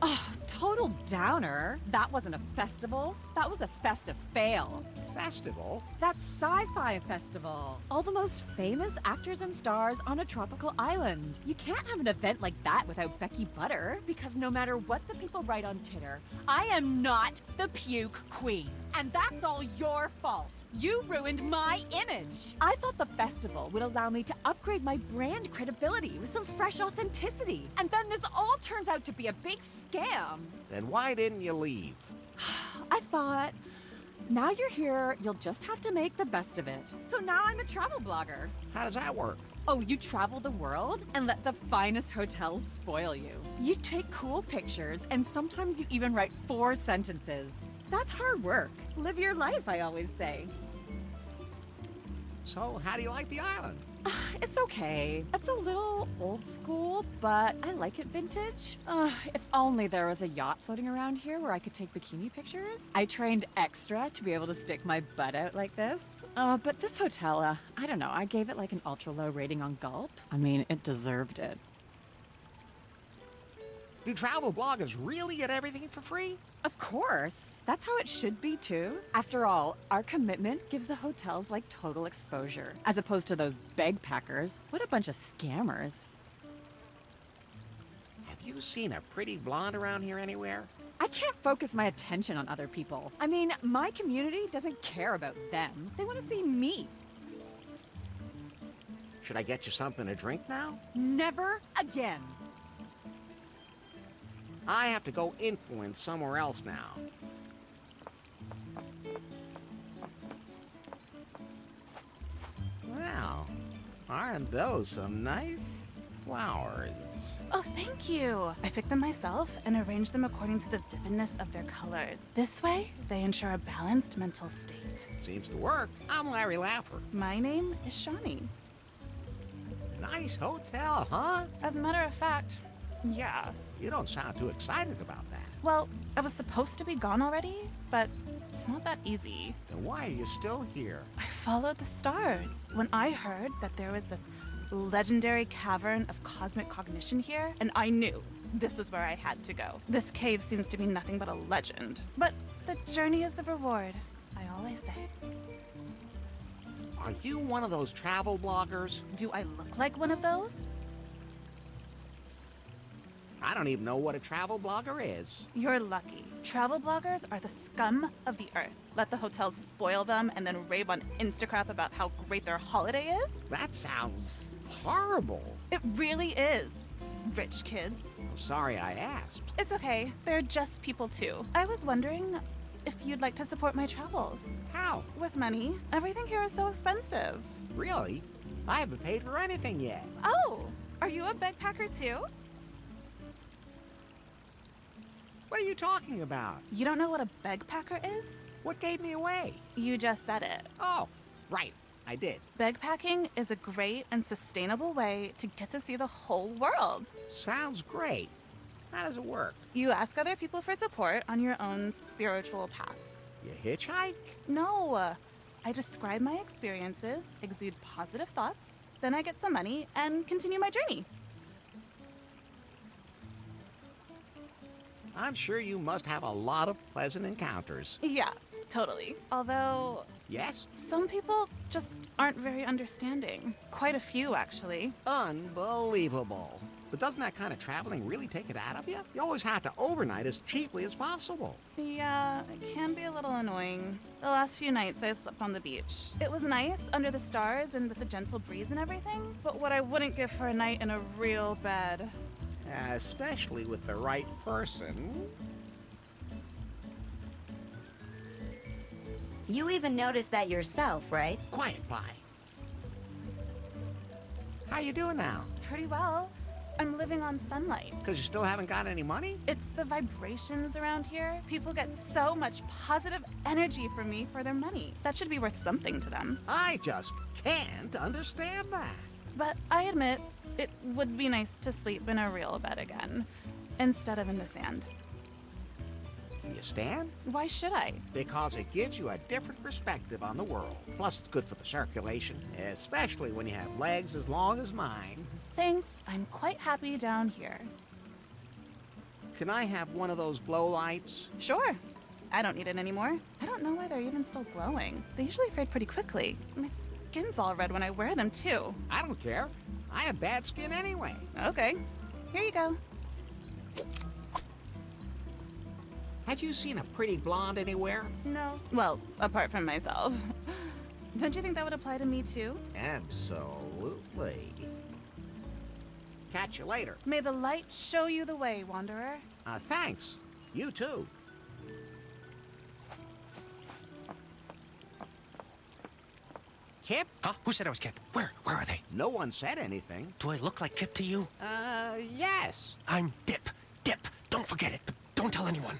Oh, total downer. That wasn't a festival. That was a festive fail. Festival? That's sci-fi festival. All the most famous actors and stars on a tropical island. You can't have an event like that without Becky Butter, because no matter what the people write on Twitter, I am not the puke queen. And that's all your fault. You ruined my image. I thought the festival would allow me to upgrade my brand credibility with some fresh authenticity. And then this all turns out to be a big scam. Then why didn't you leave? I thought, now you're here, you'll just have to make the best of it. So now I'm a travel blogger. How does that work? Oh, you travel the world and let the finest hotels spoil you. You take cool pictures and sometimes you even write 4 sentences. That's hard work. Live your life, I always say. So, how do you like the island? It's okay. It's a little old school, but I like it vintage. If only there was a yacht floating around here where I could take bikini pictures. I trained extra to be able to stick my butt out like this. But this hotel, I don't know, I gave it like an ultra low rating on Gulp. I mean, it deserved it. Do travel bloggers really get everything for free? Of course. That's how it should be, too. After all, our commitment gives the hotels like total exposure, as opposed to those bagpackers. What a bunch of scammers. Have you seen a pretty blonde around here anywhere? I can't focus my attention on other people. I mean, my community doesn't care about them. They want to see me. Should I get you something to drink now? Never again. I have to go influence somewhere else now. Wow, aren't those some nice flowers? Oh, thank you. I picked them myself and arranged them according to the vividness of their colors. This way, they ensure a balanced mental state. Seems to work. I'm Larry Laffer. My name is Shawnee. Nice hotel, huh? As a matter of fact, yeah. You don't sound too excited about that. Well, I was supposed to be gone already, but it's not that easy. Then why are you still here? I followed the stars when I heard that there was this legendary cavern of cosmic cognition here, and I knew this was where I had to go. This cave seems to be nothing but a legend, but the journey is the reward, I always say. Are you one of those travel bloggers? Do I look like one of those? I don't even know what a travel blogger is. You're lucky. Travel bloggers are the scum of the earth. Let the hotels spoil them and then rave on Instagram about how great their holiday is? That sounds horrible. It really is. Rich kids. I'm sorry I asked. It's okay. They're just people too. I was wondering if you'd like to support my travels. How? With money. Everything here is so expensive. Really? I haven't paid for anything yet. Oh, are you a backpacker too? What are you talking about? You don't know what a bagpacker is? What gave me away? You just said it. Oh, right. I did. Bagpacking is a great and sustainable way to get to see the whole world. Sounds great. How does it work? You ask other people for support on your own spiritual path. You hitchhike? No. I describe my experiences, exude positive thoughts, then I get some money and continue my journey. I'm sure you must have a lot of pleasant encounters. Yeah, totally. Although, Yes? some people just aren't very understanding. Quite a few, actually. Unbelievable. But doesn't that kind of traveling really take it out of you? You always have to overnight as cheaply as possible. Yeah, it can be a little annoying. The last few nights I slept on the beach. It was nice under the stars and with the gentle breeze and everything, but what I wouldn't give for a night in a real bed. Especially with the right person. You even noticed that yourself, right? Quiet, Pie. How you doing now? Pretty well. I'm living on sunlight. Because you still haven't got any money? It's the vibrations around here. People get so much positive energy from me for their money. That should be worth something to them. I just can't understand that. But I admit, it would be nice to sleep in a real bed again, instead of in the sand. Can you stand? Why should I? Because it gives you a different perspective on the world. Plus, it's good for the circulation, especially when you have legs as long as mine. Thanks, I'm quite happy down here. Can I have one of those glow lights? Sure. I don't need it anymore. I don't know why they're even still glowing. They usually fade pretty quickly. My skin's all red when I wear them, too. I don't care. I have bad skin anyway. Okay. Here you go. Have you seen a pretty blonde anywhere? No. Well, apart from myself. Don't you think that would apply to me, too? Absolutely. Catch you later. May the light show you the way, Wanderer. Thanks. You too. Kip? Huh? Who said I was Kip? Where are they? No one said anything. Do I look like Kip to you? Yes. I'm Dip. Dip. Don't forget it. But don't tell anyone.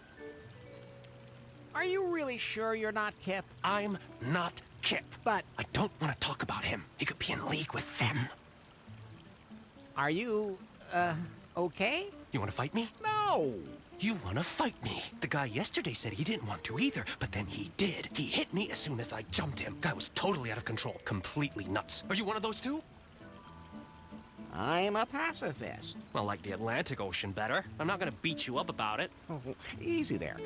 Are you really sure you're not Kip? I'm not Kip. But I don't want to talk about him. He could be in league with them. are you, okay? You want to fight me? No! You want to fight me. The guy yesterday said he didn't want to either, but then he did. He hit me as soon as I jumped him. Guy was totally out of control, completely nuts. Are you one of those too? I'm a pacifist. Well, like the Atlantic Ocean better. I'm not gonna beat you up about it. Oh, easy there.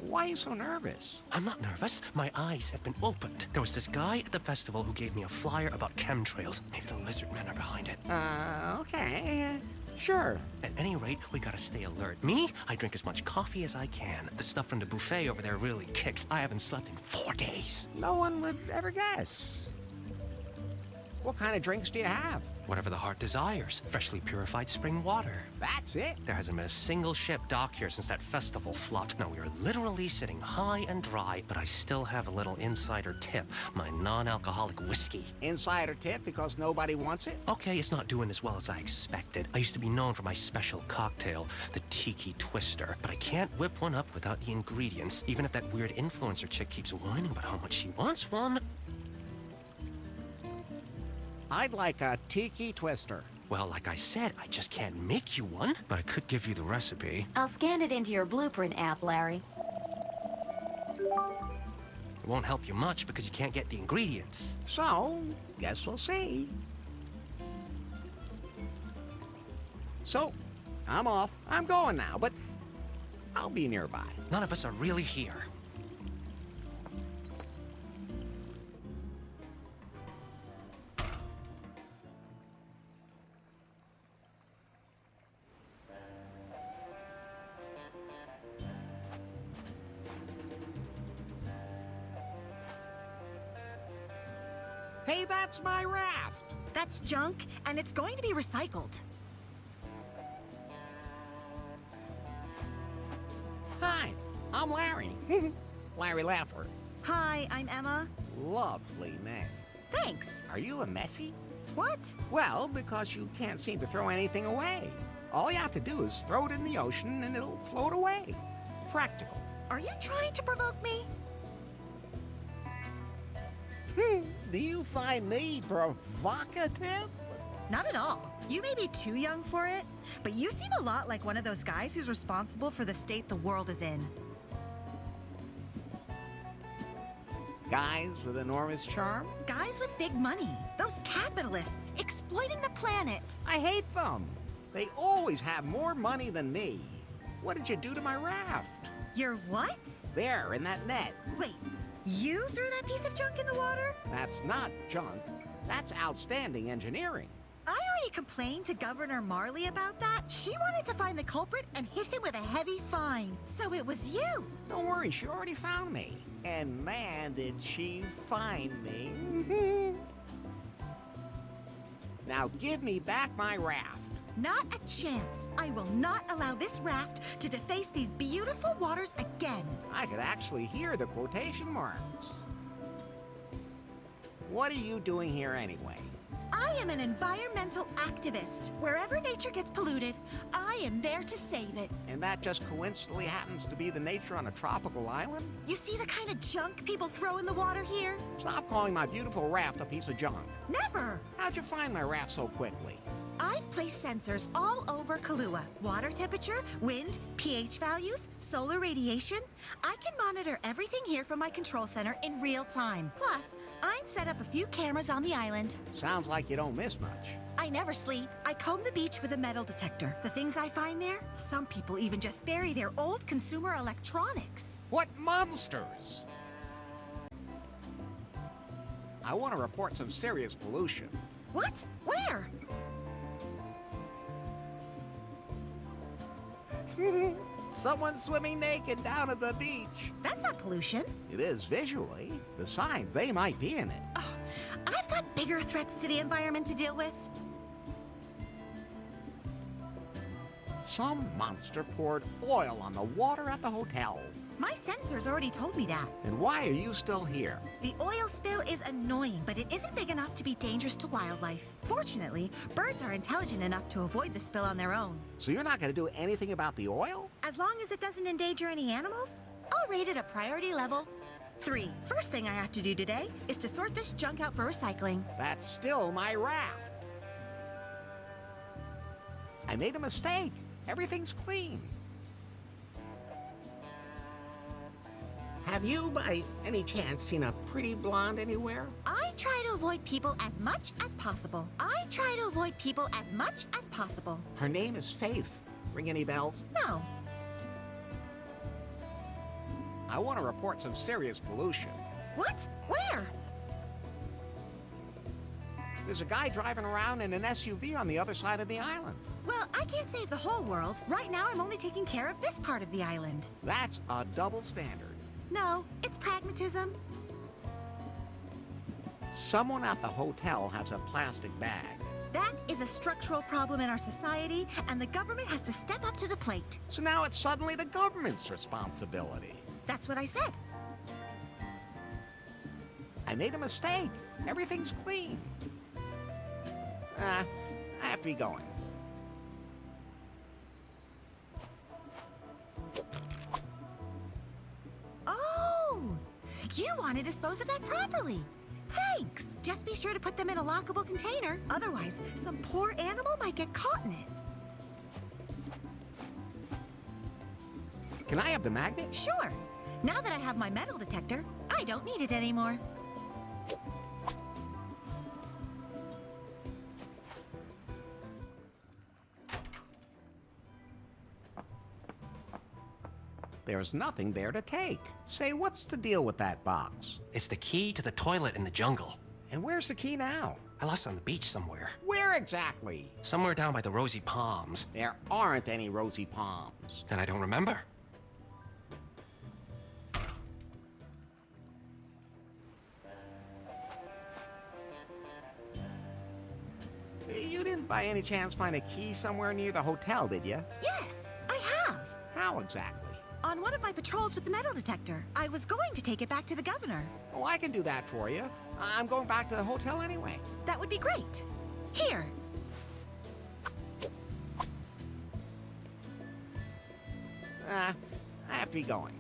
Why are you so nervous? I'm not nervous. My eyes have been opened. There was this guy at the festival who gave me a flyer about chemtrails. Maybe the lizard men are behind it. Okay. Sure. At any rate, we gotta stay alert. Me, I drink as much coffee as I can. The stuff from the buffet over there really kicks. I haven't slept in 4 days. No one would ever guess. What kind of drinks do you have? Whatever the heart desires. Freshly purified spring water. That's it. There hasn't been a single ship docked here since that festival flopped. Now, we are literally sitting high and dry, but I still have a little insider tip. My non-alcoholic whiskey. Insider tip because nobody wants it? Okay, it's not doing as well as I expected. I used to be known for my special cocktail, the Tiki Twister, but I can't whip one up without the ingredients, even if that weird influencer chick keeps whining about how much she wants one. I'd like a tiki twister. Well, like I said, I just can't make you one, but I could give you the recipe. I'll scan it into your blueprint app, Larry. It won't help you much because you can't get the ingredients. So, guess we'll see. So, I'm off. I'm going now, but I'll be nearby. None of us are really here. Hey, that's my raft. That's junk, and it's going to be recycled. Hi, I'm Larry. Larry Laffer. Hi, I'm Emma. Lovely name. Thanks. Are you a messy? What? Well, because you can't seem to throw anything away. All you have to do is throw it in the ocean and it'll float away. Practical. Are you trying to provoke me? Do you find me provocative? Not at all. You may be too young for it, but you seem a lot like one of those guys who's responsible for the state the world is in. Guys with enormous charm? Guys with big money. Those capitalists exploiting the planet. I hate them. They always have more money than me. What did you do to my raft? Your what? There, in that net. Wait, you threw that piece of junk in the water? That's not junk. That's outstanding engineering. I already complained to Governor Marley about that. She wanted to find the culprit and hit him with a heavy fine. So it was you. Don't worry, she already found me. And man, did she find me. Now give me back my raft. Not a chance. I will not allow this raft to deface these beautiful waters again. I could actually hear the quotation marks. What are you doing here anyway? I am an environmental activist. Wherever nature gets polluted, I am there to save it. And that just coincidentally happens to be the nature on a tropical island? You see the kind of junk people throw in the water here? Stop calling my beautiful raft a piece of junk. Never! How'd you find my raft so quickly? I've placed sensors all over Kahlua. Water temperature, wind, pH values, solar radiation. I can monitor everything here from my control center in real time. Plus, I've set up a few cameras on the island. Sounds like you don't miss much. I never sleep. I comb the beach with a metal detector. The things I find there, some people even just bury their old consumer electronics. What monsters! I want to report some serious pollution. What? Where? Someone swimming naked down at the beach. That's not pollution. It is visually. Besides, they might be in it. Oh, I've got bigger threats to the environment to deal with. Some monster poured oil on the water at the hotel. My sensors already told me that. And why are you still here? The oil spill is annoying, but it isn't big enough to be dangerous to wildlife. Fortunately, birds are intelligent enough to avoid the spill on their own. So you're not going to do anything about the oil? As long as it doesn't endanger any animals, I'll rate it a priority level 3. First thing I have to do today is to sort this junk out for recycling. That's still my raft. I made a mistake. Everything's clean. Have you, by any chance, seen a pretty blonde anywhere? I try to avoid people as much as possible. Her name is Faith. Ring any bells? No. I want to report some serious pollution. What? Where? There's a guy driving around in an SUV on the other side of the island. Well, I can't save the whole world. Right now, I'm only taking care of this part of the island. That's a double standard. No, it's pragmatism. Someone at the hotel has a plastic bag. That is a structural problem in our society, and the government has to step up to the plate. So now it's suddenly the government's responsibility. That's what I said. I made a mistake. Everything's clean. I have to be going. Oh, you want to dispose of that properly. Thanks. Just be sure to put them in a lockable container. Otherwise, some poor animal might get caught in it. Can I have the magnet? Sure. Now that I have my metal detector, I don't need it anymore. There's nothing there to take. Say, what's the deal with that box? It's the key to the toilet in the jungle. And where's the key now? I lost it on the beach somewhere. Where exactly? Somewhere down by the rosy palms. There aren't any rosy palms. Then I don't remember. You didn't by any chance find a key somewhere near the hotel, did you? Yes, I have. How exactly? On one of my patrols with the metal detector. I was going to take it back to the governor. Oh, I can do that for you. I'm going back to the hotel anyway. That would be great. Here. I have to be going.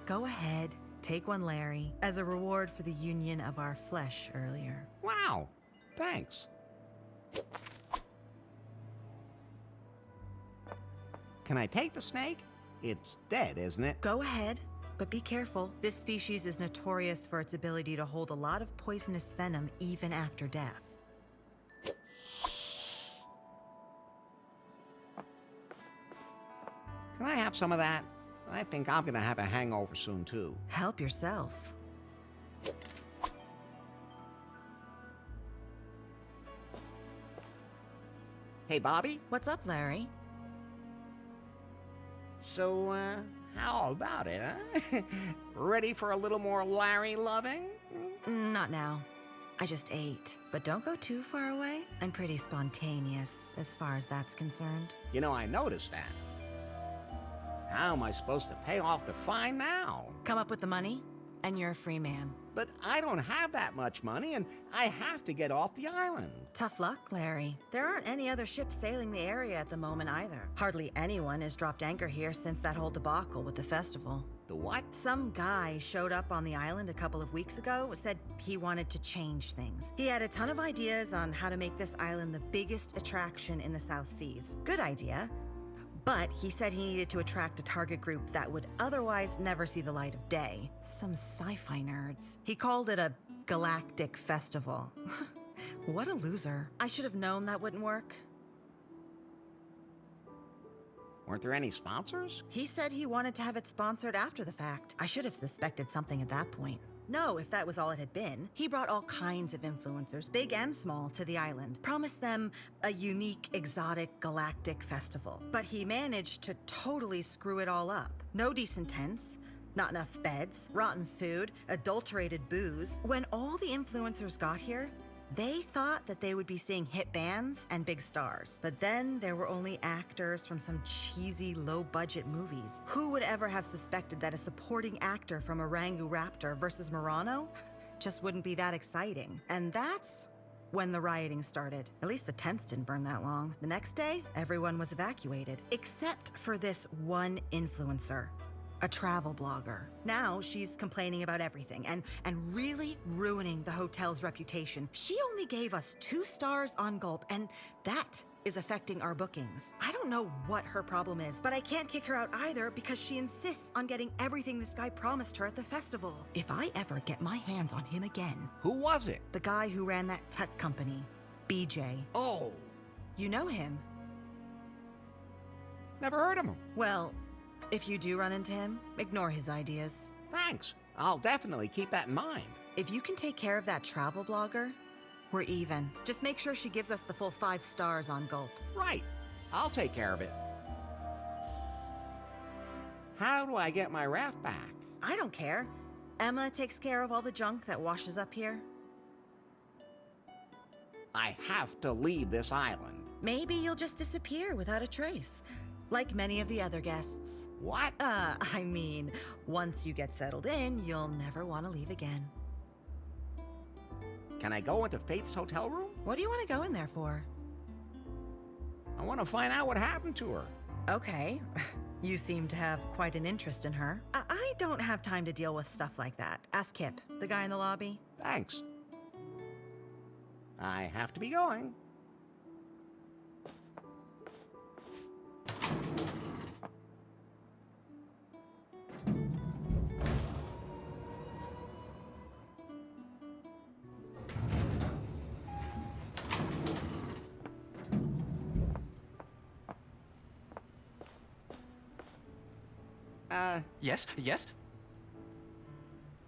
Go ahead. Take one, Larry, as a reward for the union of our flesh earlier. Wow. Thanks. Can I take the snake? It's dead, isn't it? Go ahead, but be careful. This species is notorious for its ability to hold a lot of poisonous venom even after death. Can I have some of that? I think I'm gonna have a hangover soon, too. Help yourself. Hey, Bobby? What's up, Larry? So, how about it, huh? Ready for a little more Larry loving? Not now. I just ate. But don't go too far away. I'm pretty spontaneous as far as that's concerned. You know, I noticed that. How am I supposed to pay off the fine now? Come up with the money, and you're a free man. But I don't have that much money, and I have to get off the island. Tough luck, Larry. There aren't any other ships sailing the area at the moment either. Hardly anyone has dropped anchor here since that whole debacle with the festival. The what? Some guy showed up on the island a couple of weeks ago, said he wanted to change things. He had a ton of ideas on how to make this island the biggest attraction in the South Seas. Good idea. But he said he needed to attract a target group that would otherwise never see the light of day. Some sci-fi nerds. He called it a galactic festival. What a loser. I should have known that wouldn't work. Weren't there any sponsors? He said he wanted to have it sponsored after the fact. I should have suspected something at that point. No, if that was all it had been. He brought all kinds of influencers, big and small, to the island. Promised them a unique, exotic, galactic festival. But he managed to totally screw it all up. No decent tents, not enough beds, rotten food, adulterated booze. When all the influencers got here, they thought that they would be seeing hit bands and big stars. But then there were only actors from some cheesy, low-budget movies. Who would ever have suspected that a supporting actor from Orangu Raptor versus Murano just wouldn't be that exciting? And that's when the rioting started. At least the tents didn't burn that long. The next day, everyone was evacuated, except for this one influencer. A travel blogger. Now she's complaining about everything and really ruining the hotel's reputation. She only gave us 2 stars on Gulp, and that is affecting our bookings. I don't know what her problem is, but I can't kick her out either because she insists on getting everything this guy promised her at the festival. If I ever get my hands on him again. Who was it? The guy who ran that tech company, BJ. Oh. You know him? Never heard of him. Well, if you do run into him, ignore his ideas. Thanks. I'll definitely keep that in mind. If you can take care of that travel blogger, we're even. Just make sure she gives us the full 5 stars on Gulp. Right. I'll take care of it. How do I get my raft back? I don't care. Emma takes care of all the junk that washes up here. I have to leave this island. Maybe you'll just disappear without a trace. Like many of the other guests. What? I mean, once you get settled in, you'll never want to leave again. Can I go into Faith's hotel room? What do you want to go in there for? I want to find out what happened to her. Okay. You seem to have quite an interest in her. I don't have time to deal with stuff like that. Ask Kip, the guy in the lobby. Thanks. I have to be going. Yes?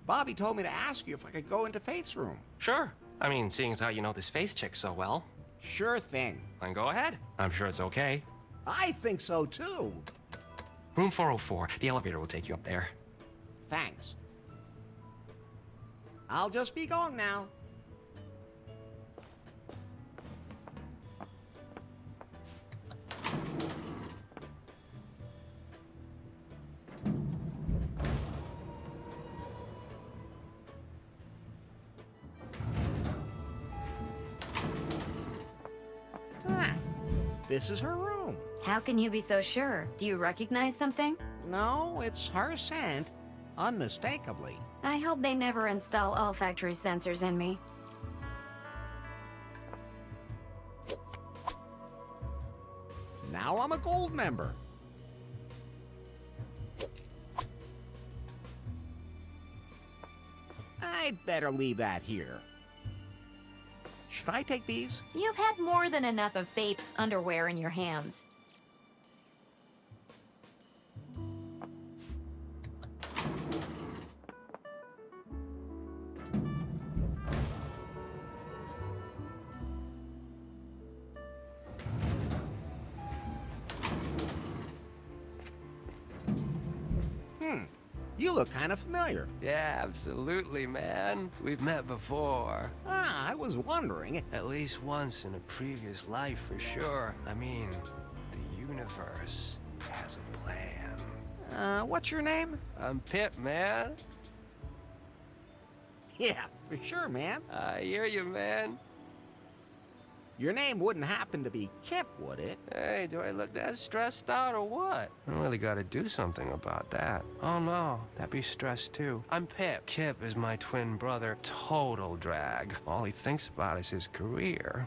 Bobby told me to ask you if I could go into Faith's room. Sure. I mean, seeing as how you know this Faith chick so well. Sure thing. Then go ahead. I'm sure it's okay. I think so, too. Room 404. The elevator will take you up there. Thanks. I'll just be going now. This is her room. How can you be so sure? Do you recognize something? No, it's her scent, unmistakably. I hope they never install olfactory sensors in me. Now I'm a gold member. I'd better leave that here. Should I take these? You've had more than enough of Faith's underwear in your hands. You look kind of familiar. Yeah, absolutely, man. We've met before. I was wondering. At least once in a previous life, for sure. I mean, the universe has a plan. What's your name? I'm Pip, man. Yeah, for sure, man. I hear you, man. Your name wouldn't happen to be Kip, would it? Hey, do I look that stressed out or what? I really gotta do something about that. Oh no, that'd be stress too. I'm Pip. Kip is my twin brother. Total drag. All he thinks about is his career.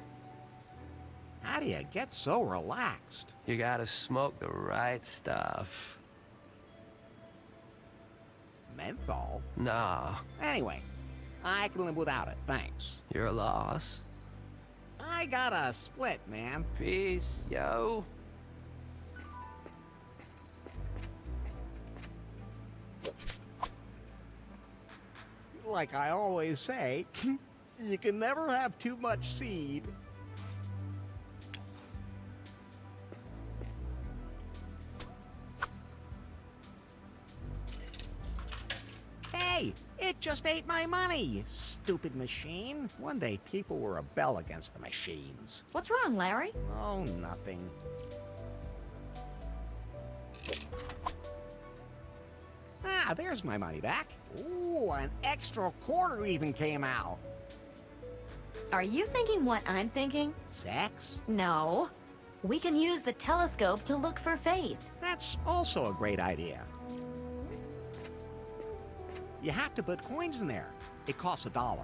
How do you get so relaxed? You gotta smoke the right stuff. Menthol? Nah. Anyway, I can live without it, thanks. Your loss. I got a split, man. Peace, yo. Like I always say, you can never have too much seed. Hey, it just ate my money, you stupid machine. One day people will rebel against the machines. What's wrong, Larry? Oh, nothing. Ah, there's my money back. Ooh, an extra quarter even came out. Are you thinking what I'm thinking? Sex? No. We can use the telescope to look for Faith. That's also a great idea. You have to put coins in there. It costs $1.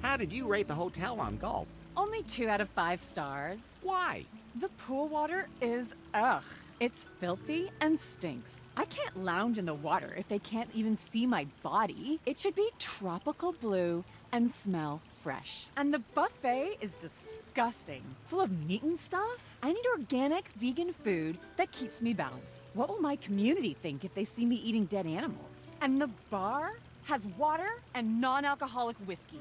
How did you rate the hotel on Gulf? Only 2 out of 5 stars. Why? The pool water is ugh. It's filthy and stinks. I can't lounge in the water if they can't even see my body. It should be tropical blue and smell fresh. And the buffet is disgusting. Full of meat and stuff. I need organic, vegan food that keeps me balanced. What will my community think if they see me eating dead animals? And the bar has water and non-alcoholic whiskey.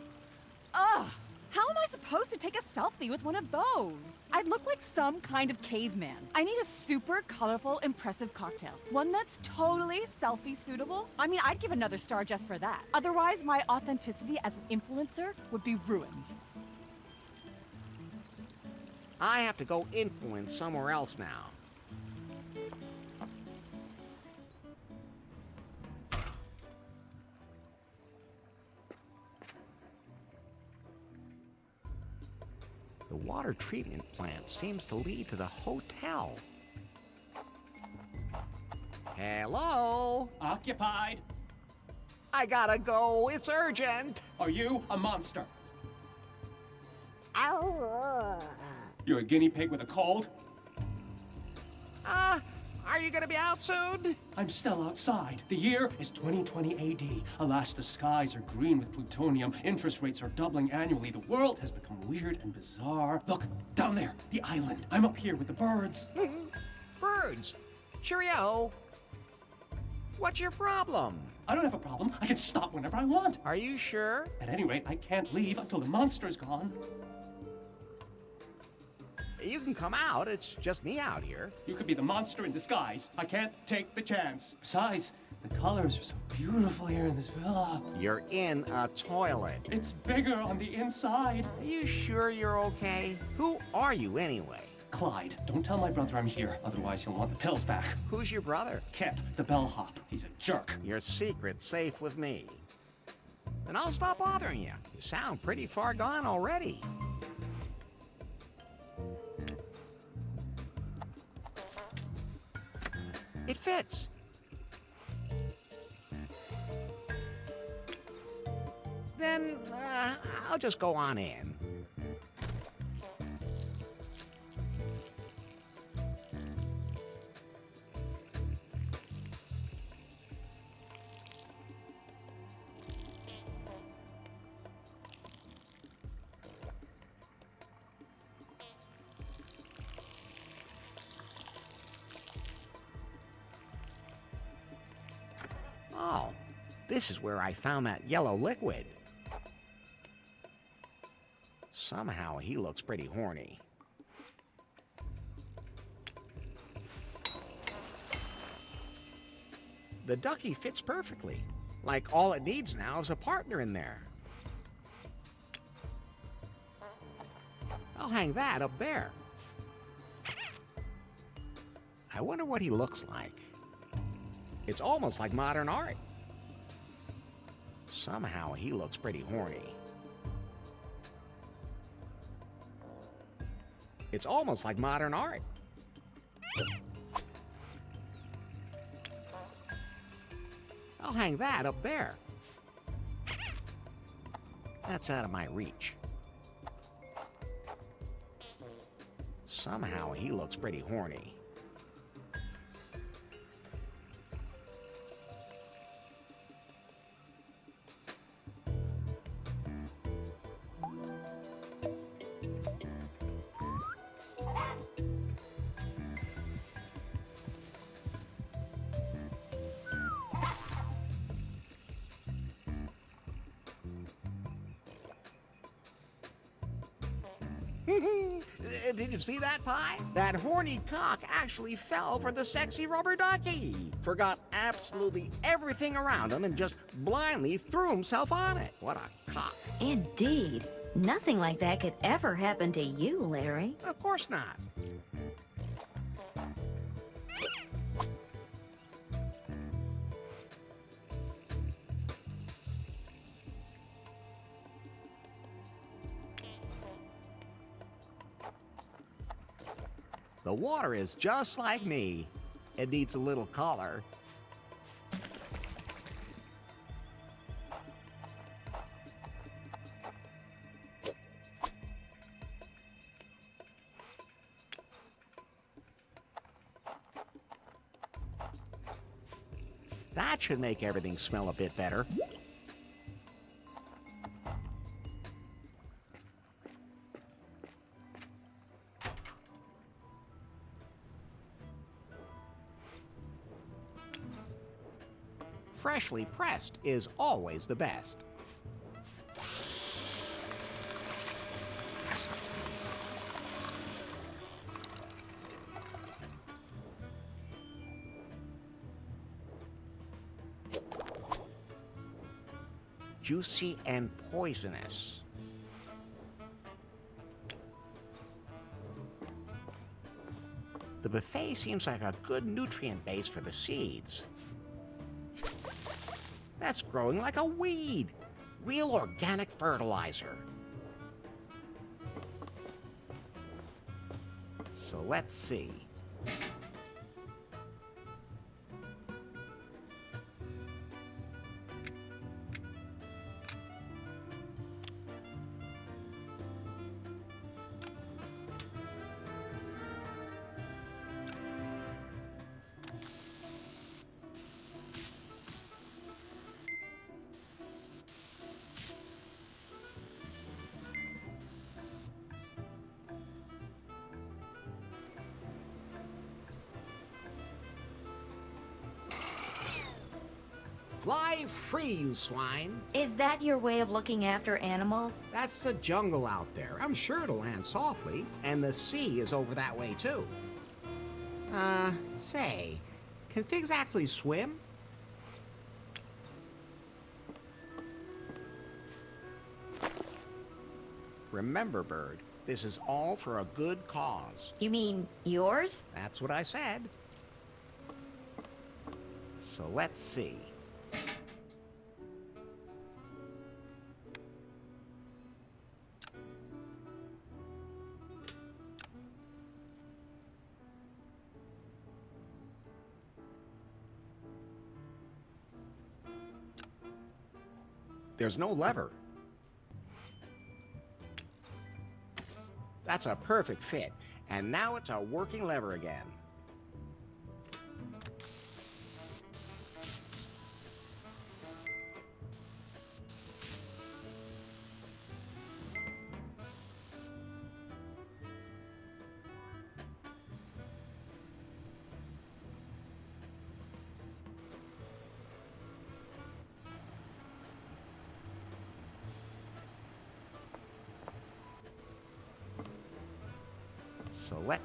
Ugh! How am I supposed to take a selfie with one of those? I'd look like some kind of caveman. I need a super colorful, impressive cocktail. One that's totally selfie suitable. I mean, I'd give another star just for that. Otherwise, my authenticity as an influencer would be ruined. I have to go influence somewhere else now. The water treatment plant seems to lead to the hotel. Hello? Occupied. I gotta go. It's urgent. Are you a monster? Ow. You're a guinea pig with a cold? Are you gonna be out soon? I'm still outside. The year is 2020 AD. Alas, the skies are green with plutonium. Interest rates are doubling annually. The world has become weird and bizarre. Look, down there, the island. I'm up here with the birds. Birds? Cheerio. What's your problem? I don't have a problem. I can stop whenever I want. Are you sure? At any rate, I can't leave until the monster's gone. You can come out. It's just me out here. You could be the monster in disguise. I can't take the chance. Besides, the colors are so beautiful here in this villa. You're in a toilet. It's bigger on the inside. Are you sure you're okay? Who are you anyway? Clyde, don't tell my brother I'm here, otherwise he'll want the pills back. Who's your brother? Kip, the bellhop. He's a jerk. Your secret's safe with me. Then I'll stop bothering you. You sound pretty far gone already. It fits. Then, I'll just go on in. Oh, this is where I found that yellow liquid. Somehow he looks pretty horny. The ducky fits perfectly. Like all it needs now is a partner in there. I'll hang that up there. I wonder what he looks like. It's almost like modern art. Somehow he looks pretty horny. It's almost like modern art. I'll hang that up there. That's out of my reach. Somehow he looks pretty horny. Did you see that, Pie? That horny cock actually fell for the sexy rubber ducky. Forgot absolutely everything around him and just blindly threw himself on it. What a cock. Indeed. Nothing like that could ever happen to you, Larry. Of course not. The water is just like me. It needs a little color. That should make everything smell a bit better. Freshly pressed is always the best. Juicy and poisonous. The buffet seems like a good nutrient base for the seeds. That's growing like a weed. Real organic fertilizer. So let's see. Fly free, you swine. Is that your way of looking after animals? That's the jungle out there. I'm sure it'll land softly. And the sea is over that way, too. Say, can pigs actually swim? Remember, Bird, this is all for a good cause. You mean yours? That's what I said. So let's see. There's no lever. That's a perfect fit. And now it's a working lever again. So let...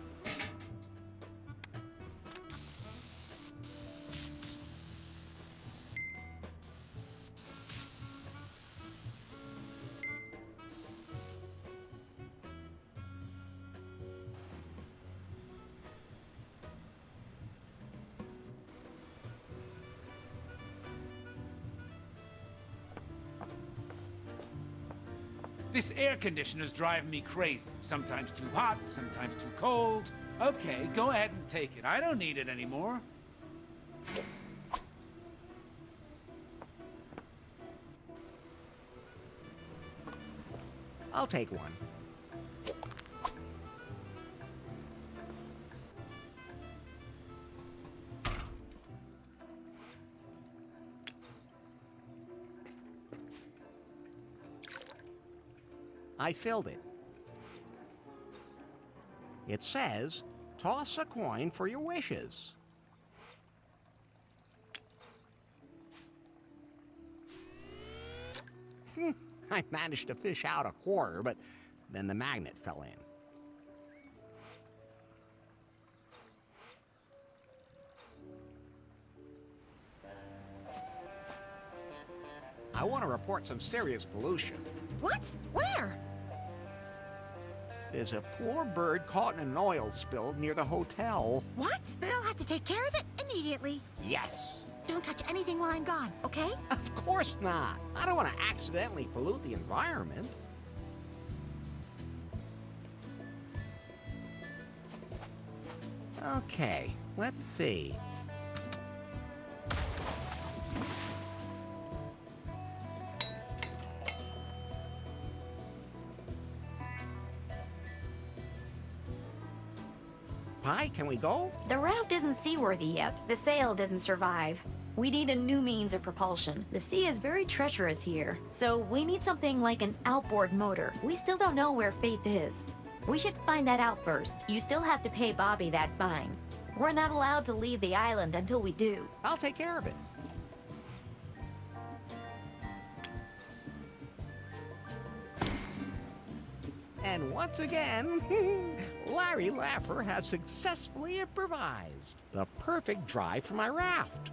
This air conditioner's driving me crazy. Sometimes too hot, sometimes too cold. Okay, go ahead and take it. I don't need it anymore. I'll take one. I filled it. It says, toss a coin for your wishes. I managed to fish out a quarter, but then the magnet fell in. I want to report some serious pollution. What? Where? There's a poor bird caught in an oil spill near the hotel. What? Then I'll have to take care of it immediately. Yes. Don't touch anything while I'm gone, okay? Of course not. I don't want to accidentally pollute the environment. Okay, let's see. Pi, can we go? The raft isn't seaworthy yet. The sail didn't survive. We need a new means of propulsion. The sea is very treacherous here, so we need something like an outboard motor. We still don't know where Faith is. We should find that out first. You still have to pay Bobby that fine. We're not allowed to leave the island until we do. I'll take care of it. And once again, Larry Laffer has successfully improvised the perfect drive for my raft.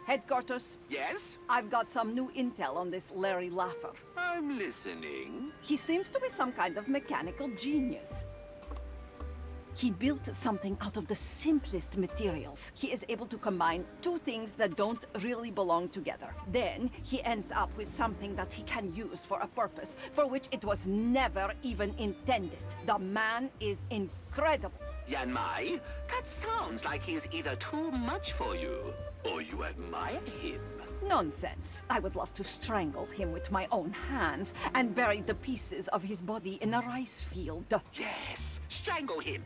Headquarters, Yes? I've got some new intel on this Larry Laffer. I'm listening. He seems to be some kind of mechanical genius. He built something out of the simplest materials. He is able to combine two things that don't really belong together. Then he ends up with something that he can use for a purpose for which it was never even intended. The man is incredible. Yan Mai, that sounds like he's either too much for you, or you admire him. Nonsense. I would love to strangle him with my own hands and bury the pieces of his body in a rice field. Yes, strangle him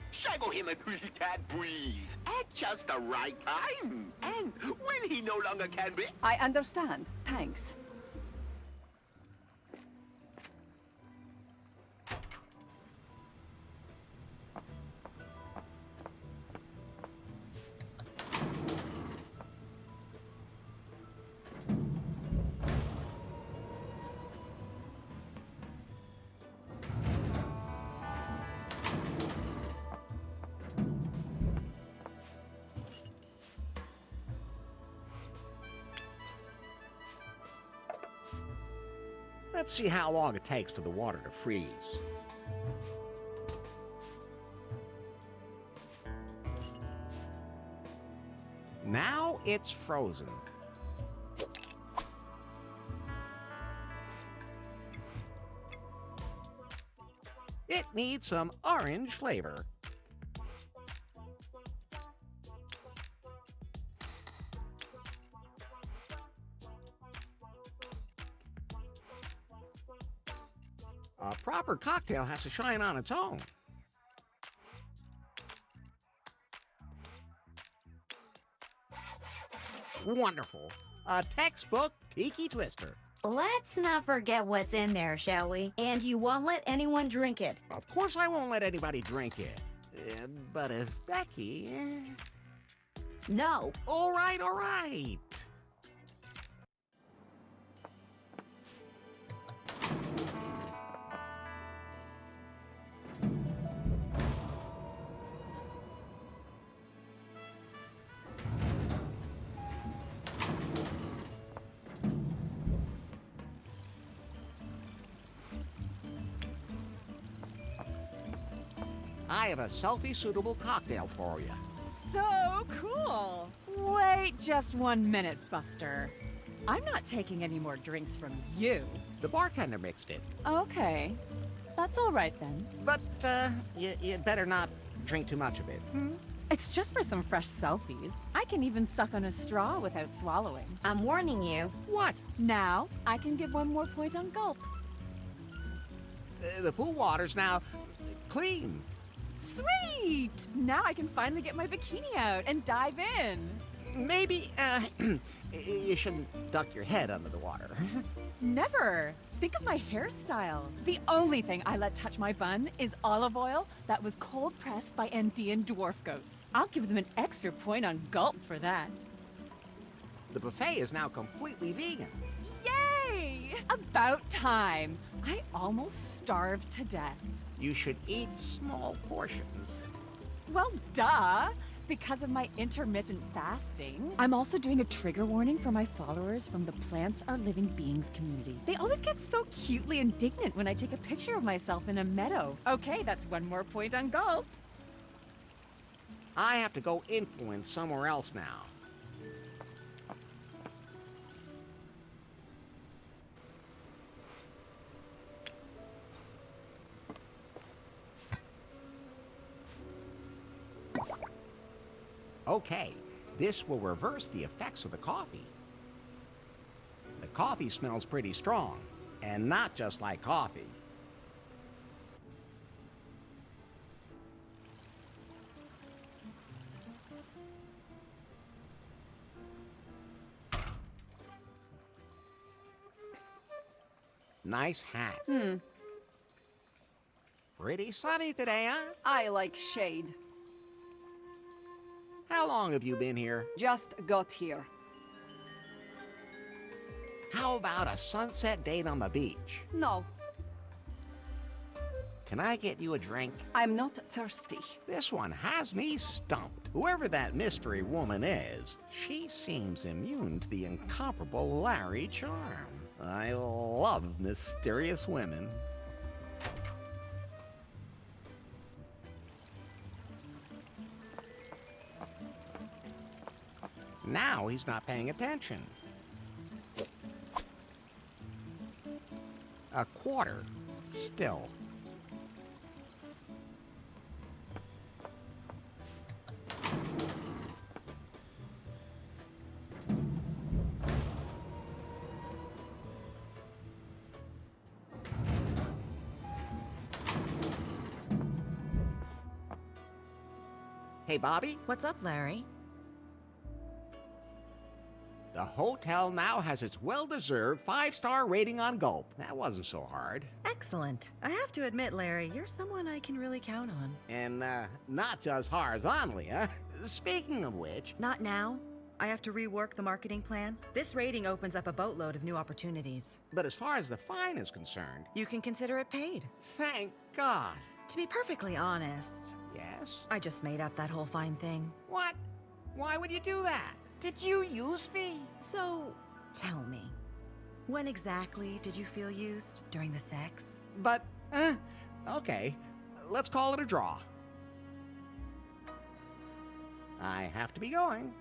until he can't breathe. At just the right time. And when he no longer can breathe. I understand. Thanks. Let's see how long it takes for the water to freeze. Now it's frozen. It needs some orange flavor. A proper cocktail has to shine on its own. Wonderful. A textbook Tiki Twister. Let's not forget what's in there, shall we? And you won't let anyone drink it. Of course I won't let anybody drink it. But if Becky... No. All right, all right. I have a selfie-suitable cocktail for you. So cool. Wait just 1 minute, Buster. I'm not taking any more drinks from you. The bartender mixed it. Okay. That's all right then. But, you'd better not drink too much of it. It's just for some fresh selfies. I can even suck on a straw without swallowing. I'm warning you. What? Now, I can give one more point on gulp. The pool water's now clean. Sweet! Now I can finally get my bikini out and dive in. Maybe, you shouldn't duck your head under the water. Never. Think of my hairstyle. The only thing I let touch my bun is olive oil that was cold pressed by Andean dwarf goats. I'll give them an extra point on gulp for that. The buffet is now completely vegan. Yay! About time. I almost starved to death. You should eat small portions. Well, duh. Because of my intermittent fasting. I'm also doing a trigger warning for my followers from the Plants Are Living Beings community. They always get so cutely indignant when I take a picture of myself in a meadow. Okay, that's one more point on gulp. I have to go influence somewhere else now. Okay, this will reverse the effects of the coffee. The coffee smells pretty strong, and not just like coffee. Nice hat. Pretty sunny today, huh? I like shade. How long have you been here? Just got here. How about a sunset date on the beach? No, Can I get you a drink? I'm not thirsty. This one has me stumped. Whoever that mystery woman is, she seems immune to the incomparable Larry charm. I love mysterious women. Now he's not paying attention. A quarter, still. Hey, Bobby? What's up, Larry? The hotel now has its well-deserved 5-star rating on Gulp. That wasn't so hard. Excellent. I have to admit, Larry, you're someone I can really count on. And, not just horizontally, huh? Speaking of which... Not now. I have to rework the marketing plan. This rating opens up a boatload of new opportunities. But as far as the fine is concerned... You can consider it paid. Thank God. To be perfectly honest... Yes? I just made up that whole fine thing. What? Why would you do that? Did you use me? So, tell me, when exactly did you feel used during the sex? But, okay. Let's call it a draw. I have to be going.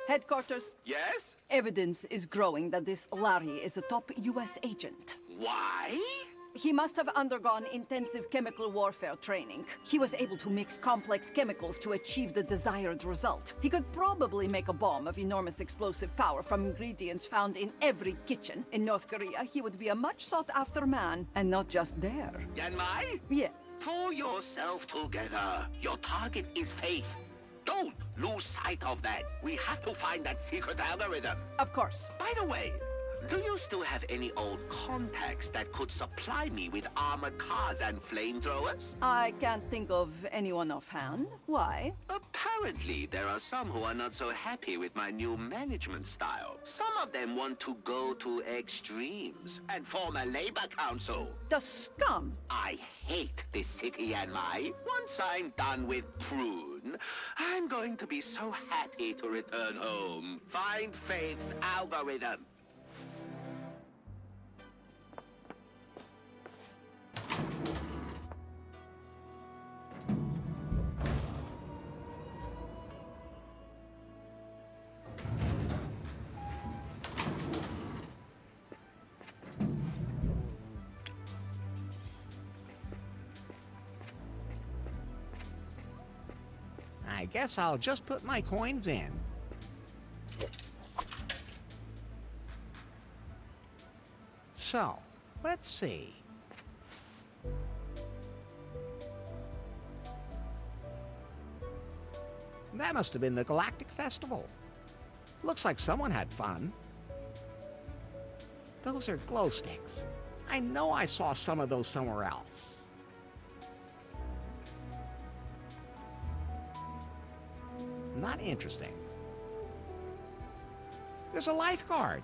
Headquarters, Yes? evidence is growing that this Larry is a top U.S. agent. Why? He must have undergone intensive chemical warfare training. He was able to mix complex chemicals to achieve the desired result. He could probably make a bomb of enormous explosive power from ingredients found in every kitchen. In North Korea, he would be a much sought-after man, and not just there. Yanmai? Yes. Pull yourself together. Your target is Faith. Don't lose sight of that. We have to find that secret algorithm. Of course. By the way, do you still have any old contacts that could supply me with armored cars and flamethrowers? I can't think of anyone offhand. Why? Apparently, there are some who are not so happy with my new management style. Some of them want to go to extremes and form a labor council. The scum! I hate this city and once I'm done with Prune, I'm going to be so happy to return home. Find Faith's algorithm. I guess I'll just put my coins in. So, let's see. That must have been the Galactic Festival. Looks like someone had fun. Those are glow sticks. I know I saw some of those somewhere else. Not interesting. There's a lifeguard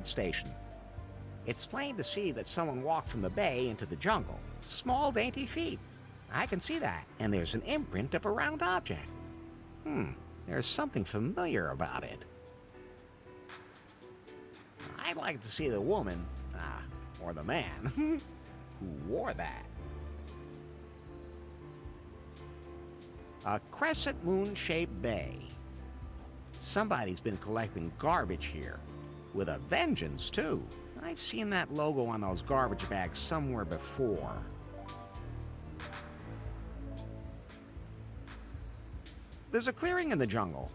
station. It's plain to see that someone walked from the bay into the jungle. Small, dainty feet. I can see that. And there's an imprint of a round object. There's something familiar about it. I'd like to see the woman, or the man, who wore that. A crescent moon-shaped bay. Somebody's been collecting garbage here. With a vengeance, too. I've seen that logo on those garbage bags somewhere before. There's a clearing in the jungle.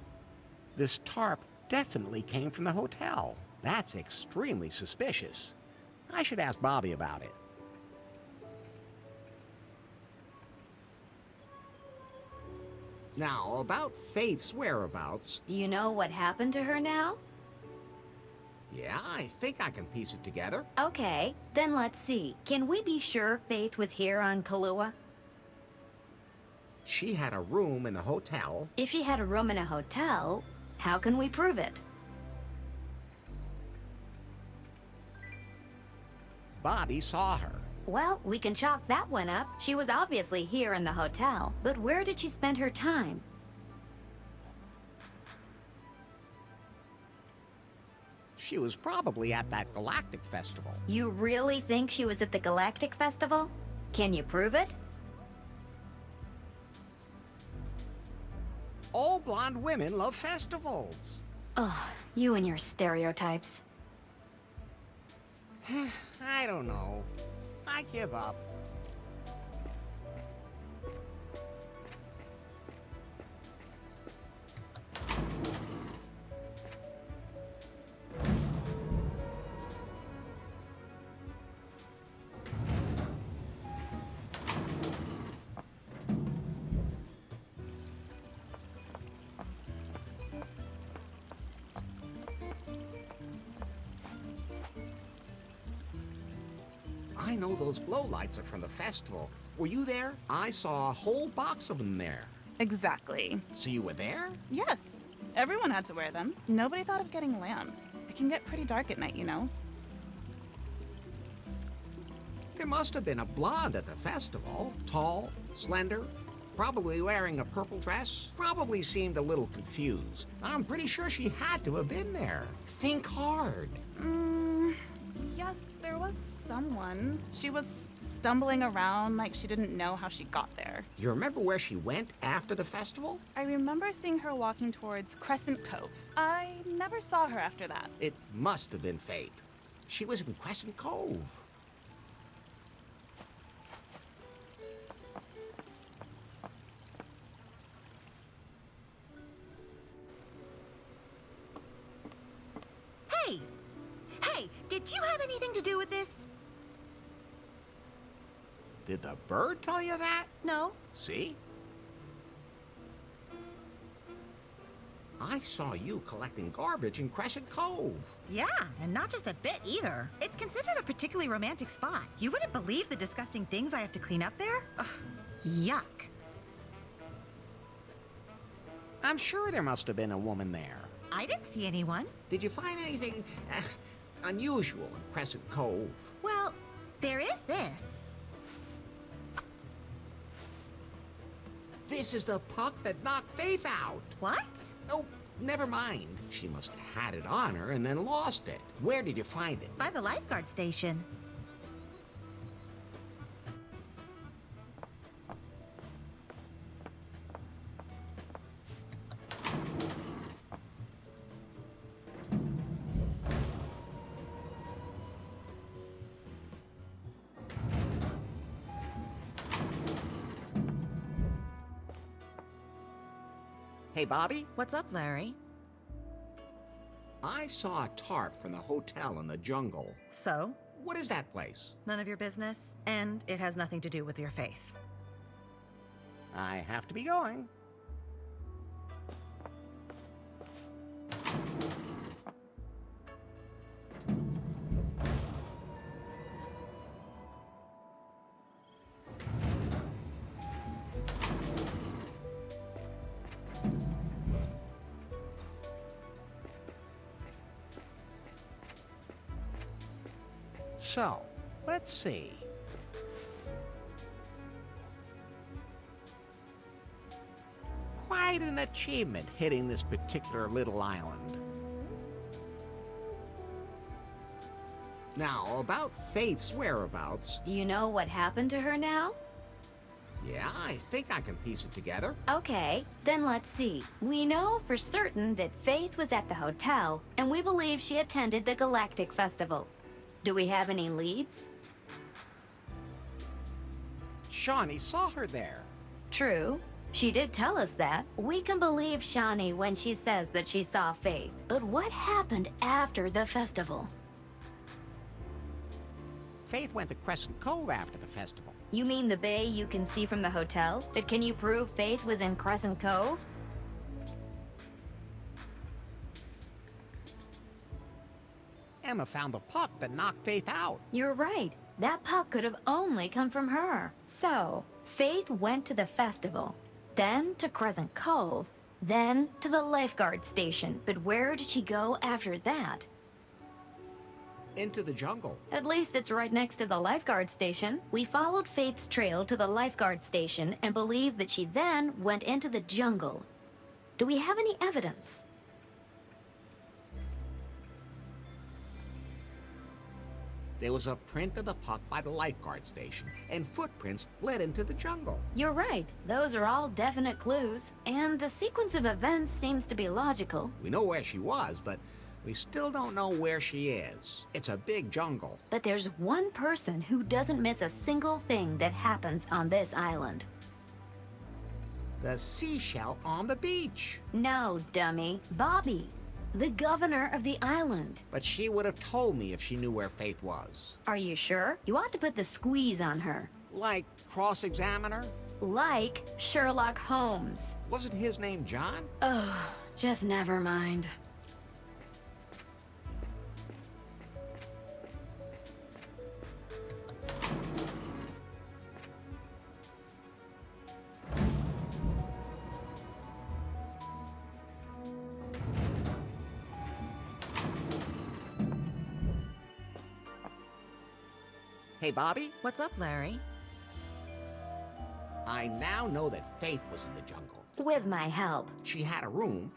This tarp definitely came from the hotel. That's extremely suspicious. I should ask Bobby about it. Now, about Faith's whereabouts... Do you know what happened to her now? Yeah, I think I can piece it together. Okay, then let's see. Can we be sure Faith was here on Kahlua? She had a room in the hotel. If she had a room in a hotel, how can we prove it? Bobby saw her. Well, we can chalk that one up. She was obviously here in the hotel. But where did she spend her time? She was probably at that Galactic Festival. You really think she was at the Galactic Festival? Can you prove it? All blonde women love festivals. Oh, you and your stereotypes. I don't know. I give up. I know those glow lights are from the festival. Were you there? I saw a whole box of them there. Exactly. So you were there? Yes. Everyone had to wear them. Nobody thought of getting lamps. It can get pretty dark at night, you know. There must have been a blonde at the festival. Tall, slender, probably wearing a purple dress. Probably seemed a little confused. I'm pretty sure she had to have been there. Think hard. Yes, there was someone. She was stumbling around like she didn't know how she got there. You remember where she went after the festival? I remember seeing her walking towards Crescent Cove. I never saw her after that. It must have been Faith. She was in Crescent Cove. Hey, did you have anything to do with this? Did the bird tell you that? No. See? I saw you collecting garbage in Crescent Cove. Yeah, and not just a bit either. It's considered a particularly romantic spot. You wouldn't believe the disgusting things I have to clean up there. Ugh, yuck. I'm sure there must have been a woman there. I didn't see anyone. Did you find anything unusual in Crescent Cove? Well, there is this. This is the puck that knocked Faith out. What? Oh, never mind. She must have had it on her and then lost it. Where did you find it? By the Lifeguard Station. Hey, Bobby? What's up, Larry? I saw a tarp from the hotel in the jungle. So? What is that place? None of your business, and it has nothing to do with your faith. I have to be going. So, let's see. Quite an achievement hitting this particular little island. Now, about Faith's whereabouts. Do you know what happened to her now? Yeah, I think I can piece it together. Okay, then let's see. We know for certain that Faith was at the hotel, and we believe she attended the Galactic Festival. Do we have any leads? Shawnee saw her there. True. She did tell us that. We can believe Shawnee when she says that she saw Faith. But what happened after the festival? Faith went to Crescent Cove after the festival. You mean the bay you can see from the hotel? But can you prove Faith was in Crescent Cove? Emma found the puck that knocked Faith out. You're right. That puck could have only come from her. So, Faith went to the festival, then to Crescent Cove, then to the Lifeguard Station. But where did she go after that? Into the jungle. At least it's right next to the Lifeguard Station. We followed Faith's trail to the Lifeguard Station and believe that she then went into the jungle. Do we have any evidence? There was a print of the puck by the Lifeguard Station, and footprints led into the jungle. You're right. Those are all definite clues. And the sequence of events seems to be logical. We know where she was, but we still don't know where she is. It's a big jungle. But there's one person who doesn't miss a single thing that happens on this island. The seashell on the beach. No, dummy. Bobby, the governor of the island. But she would have told me if she knew where Faith was. Are you sure? You ought to put the squeeze on her. Like cross-examine her? Like Sherlock Holmes. Wasn't his name John? Oh, just never mind. Hey, Bobby? What's up, Larry? I now know that Faith was in the jungle. With my help. She had a room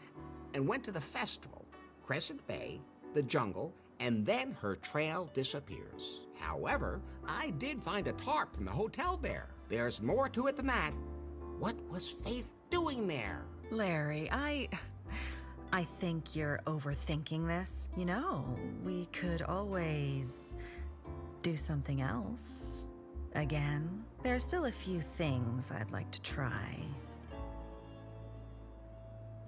and went to the festival, Crescent Bay, the jungle, and then her trail disappears. However, I did find a tarp from the hotel there. There's more to it than that. What was Faith doing there? Larry, I think you're overthinking this. You know, we could always do something else. Again, there's still a few things I'd like to try.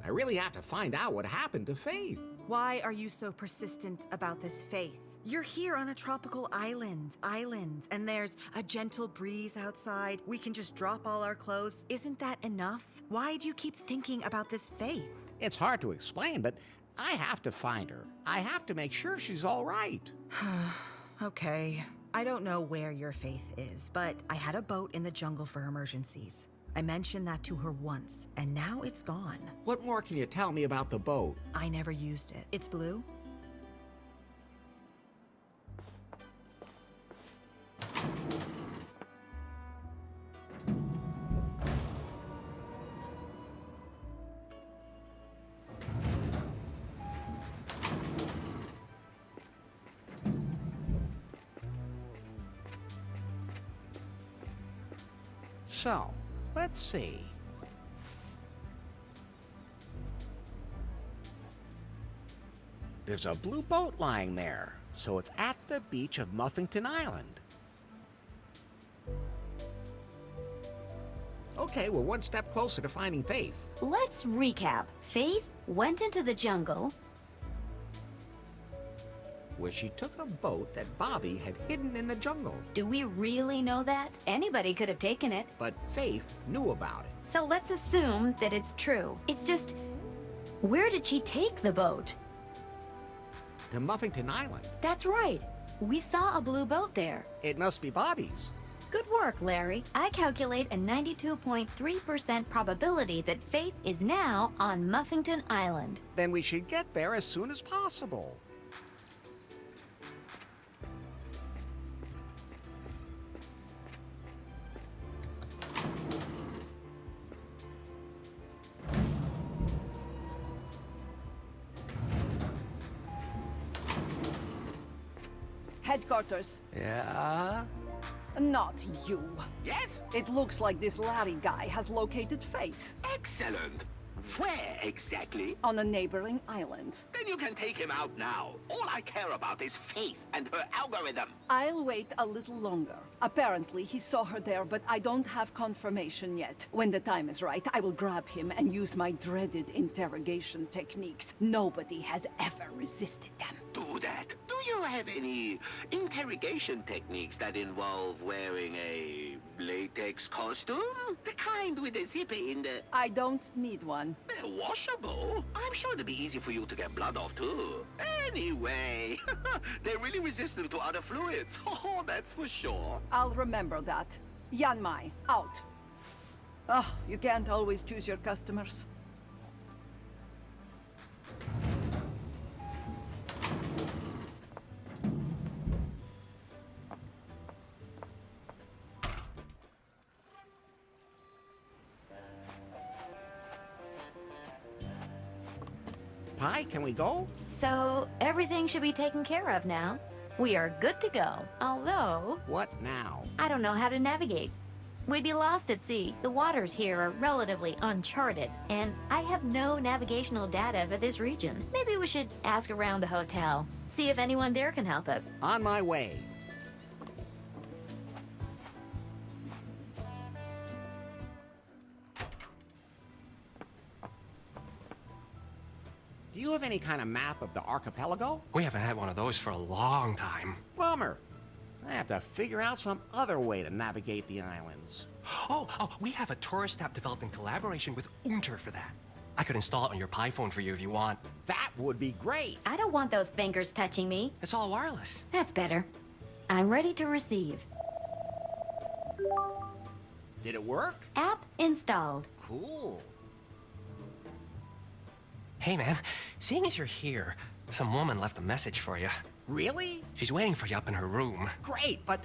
I really have to find out what happened to Faith. Why are you so persistent about this, Faith? You're here on a tropical island, and there's a gentle breeze outside. We can just drop all our clothes. Isn't that enough? Why do you keep thinking about this, Faith? It's hard to explain, but I have to find her. I have to make sure she's all right. Okay. I don't know where your Faith is, but I had a boat in the jungle for emergencies. I mentioned that to her once, and now it's gone. What more can you tell me about the boat? I never used it. It's blue? So, let's see. There's a blue boat lying there, so it's at the beach of Muffington Island. Okay, we're one step closer to finding Faith. Let's recap. Faith went into the jungle, Where she took a boat that Bobby had hidden in the jungle. Do we really know that? Anybody could have taken it. But Faith knew about it. So let's assume that it's true. It's just, where did she take the boat? To Muffington Island. That's right. We saw a blue boat there. It must be Bobby's. Good work, Larry. I calculate a 92.3% probability that Faith is now on Muffington Island. Then we should get there as soon as possible. Headquarters. Yeah? Not you. Yes? It looks like this Larry guy has located Faith. Excellent. Where exactly? On a neighboring island. Then you can take him out now. All I care about is Faith and her algorithm. I'll wait a little longer. Apparently, he saw her there, but I don't have confirmation yet. When the time is right, I will grab him and use my dreaded interrogation techniques. Nobody has ever resisted them. Do that. Do you have any interrogation techniques that involve wearing a latex costume? The kind with a zipper in the... I don't need one. They're washable. I'm sure it'd be easy for you to get blood off, too. Anyway, they're really resistant to other fluids. Oh, that's for sure. I'll remember that. Yanmai, out. Oh, you can't always choose your customers. Pi, can we go? So, everything should be taken care of now. We are good to go. Although, What now? I don't know how to navigate. We'd be lost at sea. The waters here are relatively uncharted, and I have no navigational data for this region. Maybe we should ask around the hotel, see if anyone there can help us. On my way. Do you have any kind of map of the archipelago? We haven't had one of those for a long time. Bummer. I have to figure out some other way to navigate the islands. Oh, we have a tourist app developed in collaboration with Unter for that. I could install it on your Pi phone for you if you want. That would be great. I don't want those fingers touching me. It's all wireless. That's better. I'm ready to receive. Did it work? App installed. Cool. Hey, man, seeing as you're here, some woman left a message for you. Really? She's waiting for you up in her room. Great, but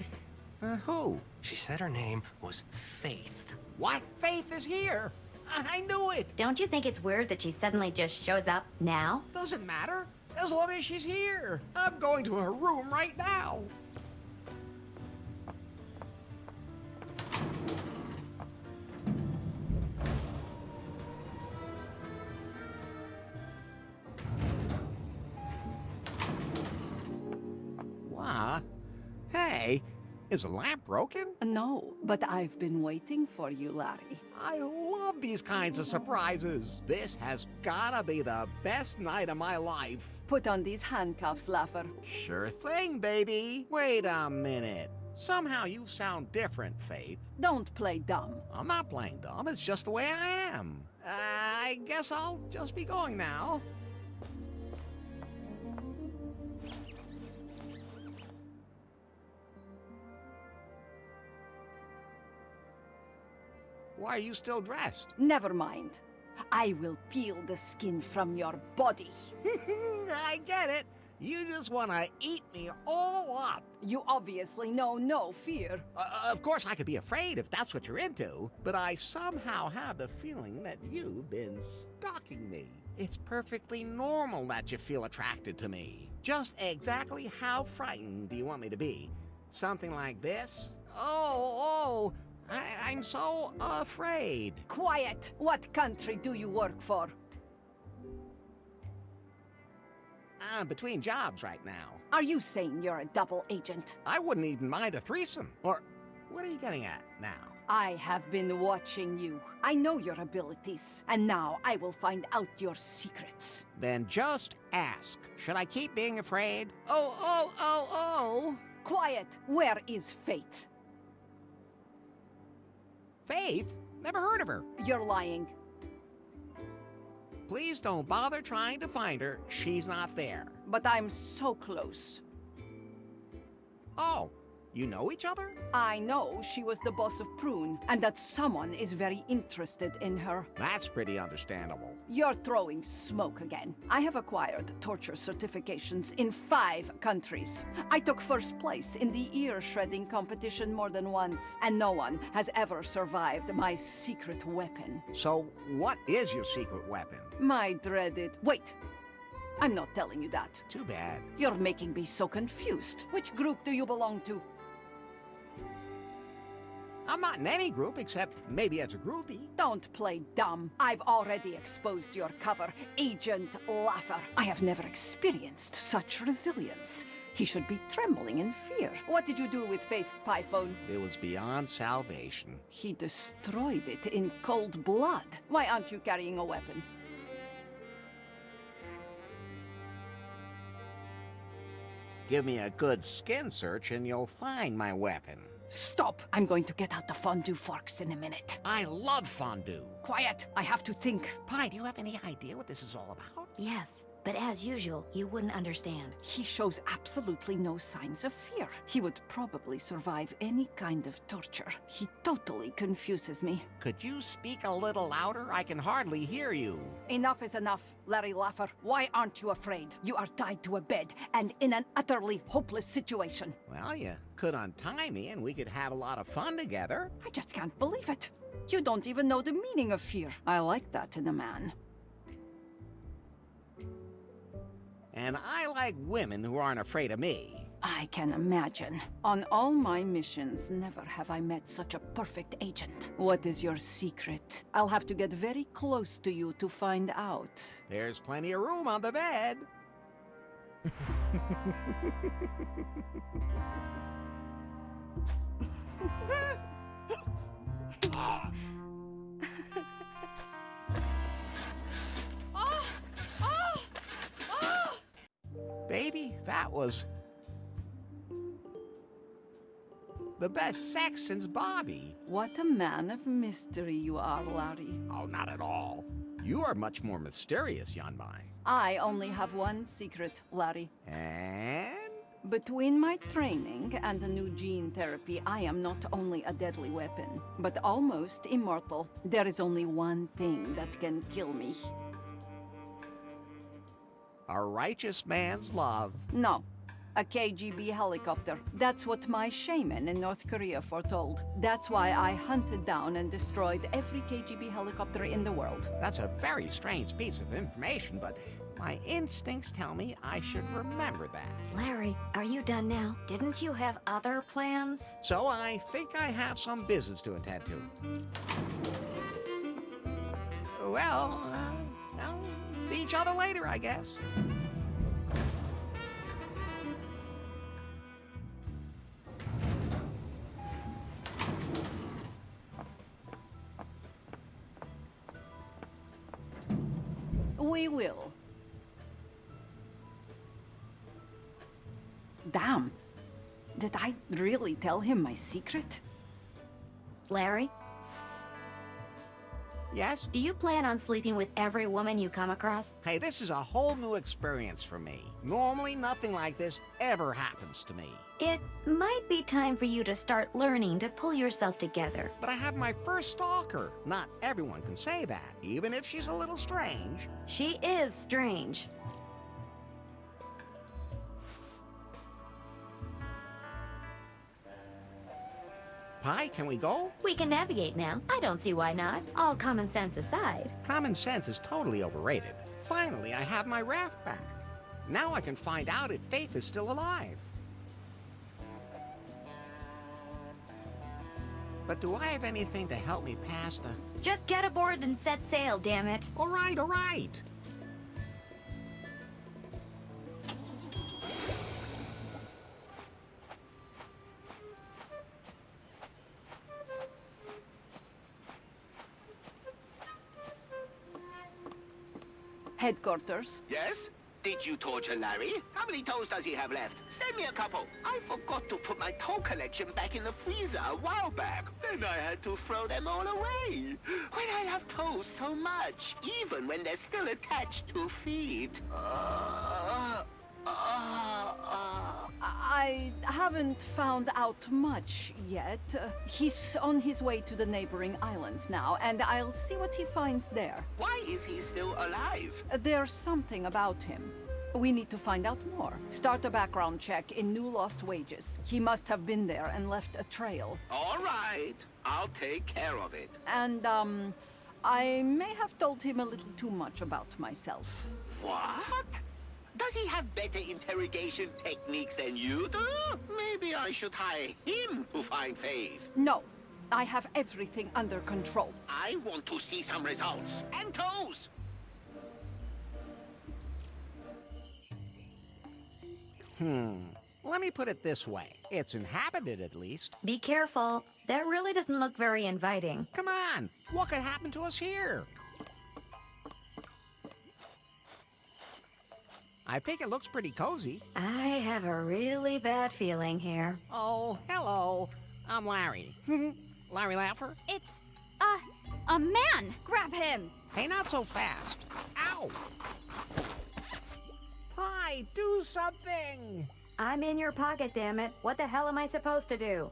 who? She said her name was Faith. What? Faith is here. I knew it. Don't you think it's weird that she suddenly just shows up now? Doesn't matter. As long as she's here. I'm going to her room right now. What? Hey, is the lamp broken? No, but I've been waiting for you, Larry. I love these kinds of surprises. This has gotta be the best night of my life. Put on these handcuffs, Laffer. Sure thing, baby. Wait a minute. Somehow you sound different, Faith. Don't play dumb. I'm not playing dumb. It's just the way I am. I guess I'll just be going now. Why are you still dressed? Never mind. I will peel the skin from your body. I get it. You just want to eat me all up. You obviously know no fear. Of course, I could be afraid if that's what you're into, but I somehow have the feeling that you've been stalking me. It's perfectly normal that you feel attracted to me. Just exactly how frightened do you want me to be? Something like this? I'm so afraid. Quiet! What country do you work for? Between jobs right now. Are you saying you're a double agent? I wouldn't even mind a threesome. Or, what are you getting at now? I have been watching you. I know your abilities, and now I will find out your secrets. Then just ask. Should I keep being afraid? Oh. Quiet! Where is Faith? Faith? Never heard of her. You're lying. Please don't bother trying to find her. She's not there. But I'm so close. Oh, you know each other? I know she was the boss of Prune, and that someone is very interested in her. That's pretty understandable. You're throwing smoke again. I have acquired torture certifications in 5 countries. I took first place in the ear-shredding competition more than once, and no one has ever survived my secret weapon. So, what is your secret weapon? My dreaded... Wait! I'm not telling you that. Too bad. You're making me so confused. Which group do you belong to? I'm not in any group except maybe as a groupie. Don't play dumb. I've already exposed your cover, Agent Laugher. I have never experienced such resilience. He should be trembling in fear. What did you do with Faith's spy phone? It was beyond salvation. He destroyed it in cold blood. Why aren't you carrying a weapon? Give me a good skin search and you'll find my weapon. Stop! I'm going to get out the fondue forks in a minute. I love fondue. Quiet! I have to think. Pi, do you have any idea what this is all about? Yes, but as usual, you wouldn't understand. He shows absolutely no signs of fear. He would probably survive any kind of torture. He totally confuses me. Could you speak a little louder? I can hardly hear you. Enough is enough, Larry Laffer. Why aren't you afraid? You are tied to a bed and in an utterly hopeless situation. Well, you could untie me and we could have a lot of fun together. I just can't believe it. You don't even know the meaning of fear. I like that in a man. And I like women who aren't afraid of me. I can imagine. On all my missions, never have I met such a perfect agent. What is your secret? I'll have to get very close to you to find out. There's plenty of room on the bed. Baby, that was the best sex since Bobby. What a man of mystery you are, Larry. Oh, not at all. You are much more mysterious, Yanmai. I only have one secret, Larry. And? Between my training and the new gene therapy, I am not only a deadly weapon, but almost immortal. There is only one thing that can kill me. A righteous man's love. No. A KGB helicopter. That's what my shaman in North Korea foretold. That's why I hunted down and destroyed every KGB helicopter in the world. That's a very strange piece of information, but my instincts tell me I should remember that. Larry, are you done now? Didn't you have other plans? So I think I have some business to attend to. Well, see each other later, I guess. We will. Damn. Did I really tell him my secret? Larry? Yes? Do you plan on sleeping with every woman you come across? Hey, this is a whole new experience for me. Normally, nothing like this ever happens to me. It might be time for you to start learning to pull yourself together. But I have my first stalker. Not everyone can say that, even if she's a little strange. She is strange. Pi, can we go? We can navigate now. I don't see why not. All common sense aside. Common sense is totally overrated. Finally, I have my raft back. Now I can find out if Faith is still alive. But do I have anything to help me pass the... Just get aboard and set sail, damn it. All right, all right. Headquarters. Yes? Did you torture Larry? How many toes does he have left? Send me a couple. I forgot to put my toe collection back in the freezer a while back. Then I had to throw them all away. When I love toes so much, even when they're still attached to feet. I haven't found out much yet. He's on his way to the neighboring islands now, and I'll see what he finds there. Why is he still alive? There's something about him. We need to find out more. Start a background check in New Lost Wages. He must have been there and left a trail. All right. I'll take care of it. And, I may have told him a little too much about myself. What? Does he have better interrogation techniques than you do? Maybe I should hire him to find Faith. No. I have everything under control. I want to see some results. And toes! Let me put it this way. It's inhabited, at least. Be careful. That really doesn't look very inviting. Come on! What could happen to us here? I think it looks pretty cozy. I have a really bad feeling here. Oh, hello. I'm Larry. Larry Laffer? It's, a man! Grab him! Hey, not so fast. Ow! Hi, do something! I'm in your pocket, damn it. What the hell am I supposed to do?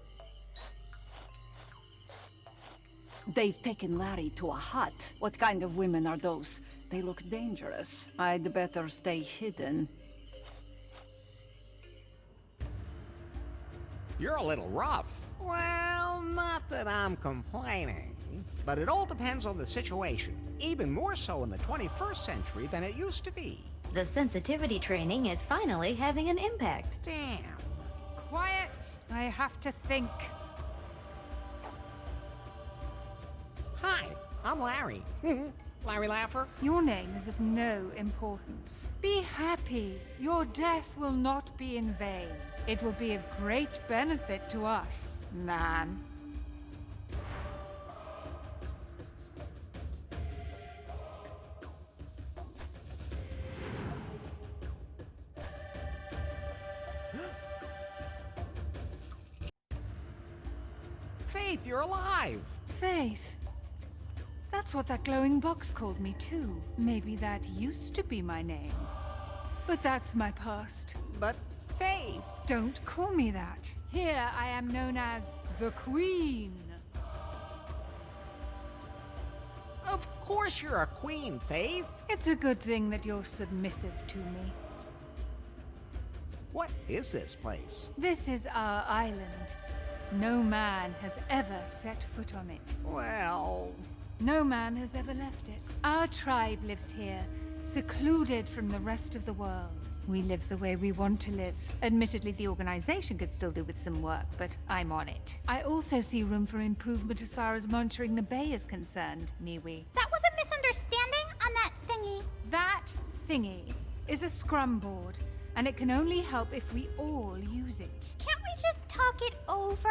They've taken Larry to a hut. What kind of women are those? They look dangerous. I'd better stay hidden. You're a little rough. Well, not that I'm complaining. But it all depends on the situation. Even more so in the 21st century than it used to be. The sensitivity training is finally having an impact. Damn. Quiet! I have to think. Hi, I'm Larry. Larry Laffer? Your name is of no importance. Be happy. Your death will not be in vain. It will be of great benefit to us, man. Faith, you're alive! Faith. That's what that glowing box called me too. Maybe that used to be my name. But that's my past. But Faith! Don't call me that. Here I am known as the Queen. Of course you're a queen, Faith. It's a good thing that you're submissive to me. What is this place? This is our island. No man has ever set foot on it. Well... No man has ever left it. Our tribe lives here, secluded from the rest of the world. We live the way we want to live. Admittedly, the organization could still do with some work, but I'm on it. I also see room for improvement as far as monitoring the bay is concerned, Miwi. That was a misunderstanding on that thingy. That thingy is a scrum board, and it can only help if we all use it. Can't we just talk it over?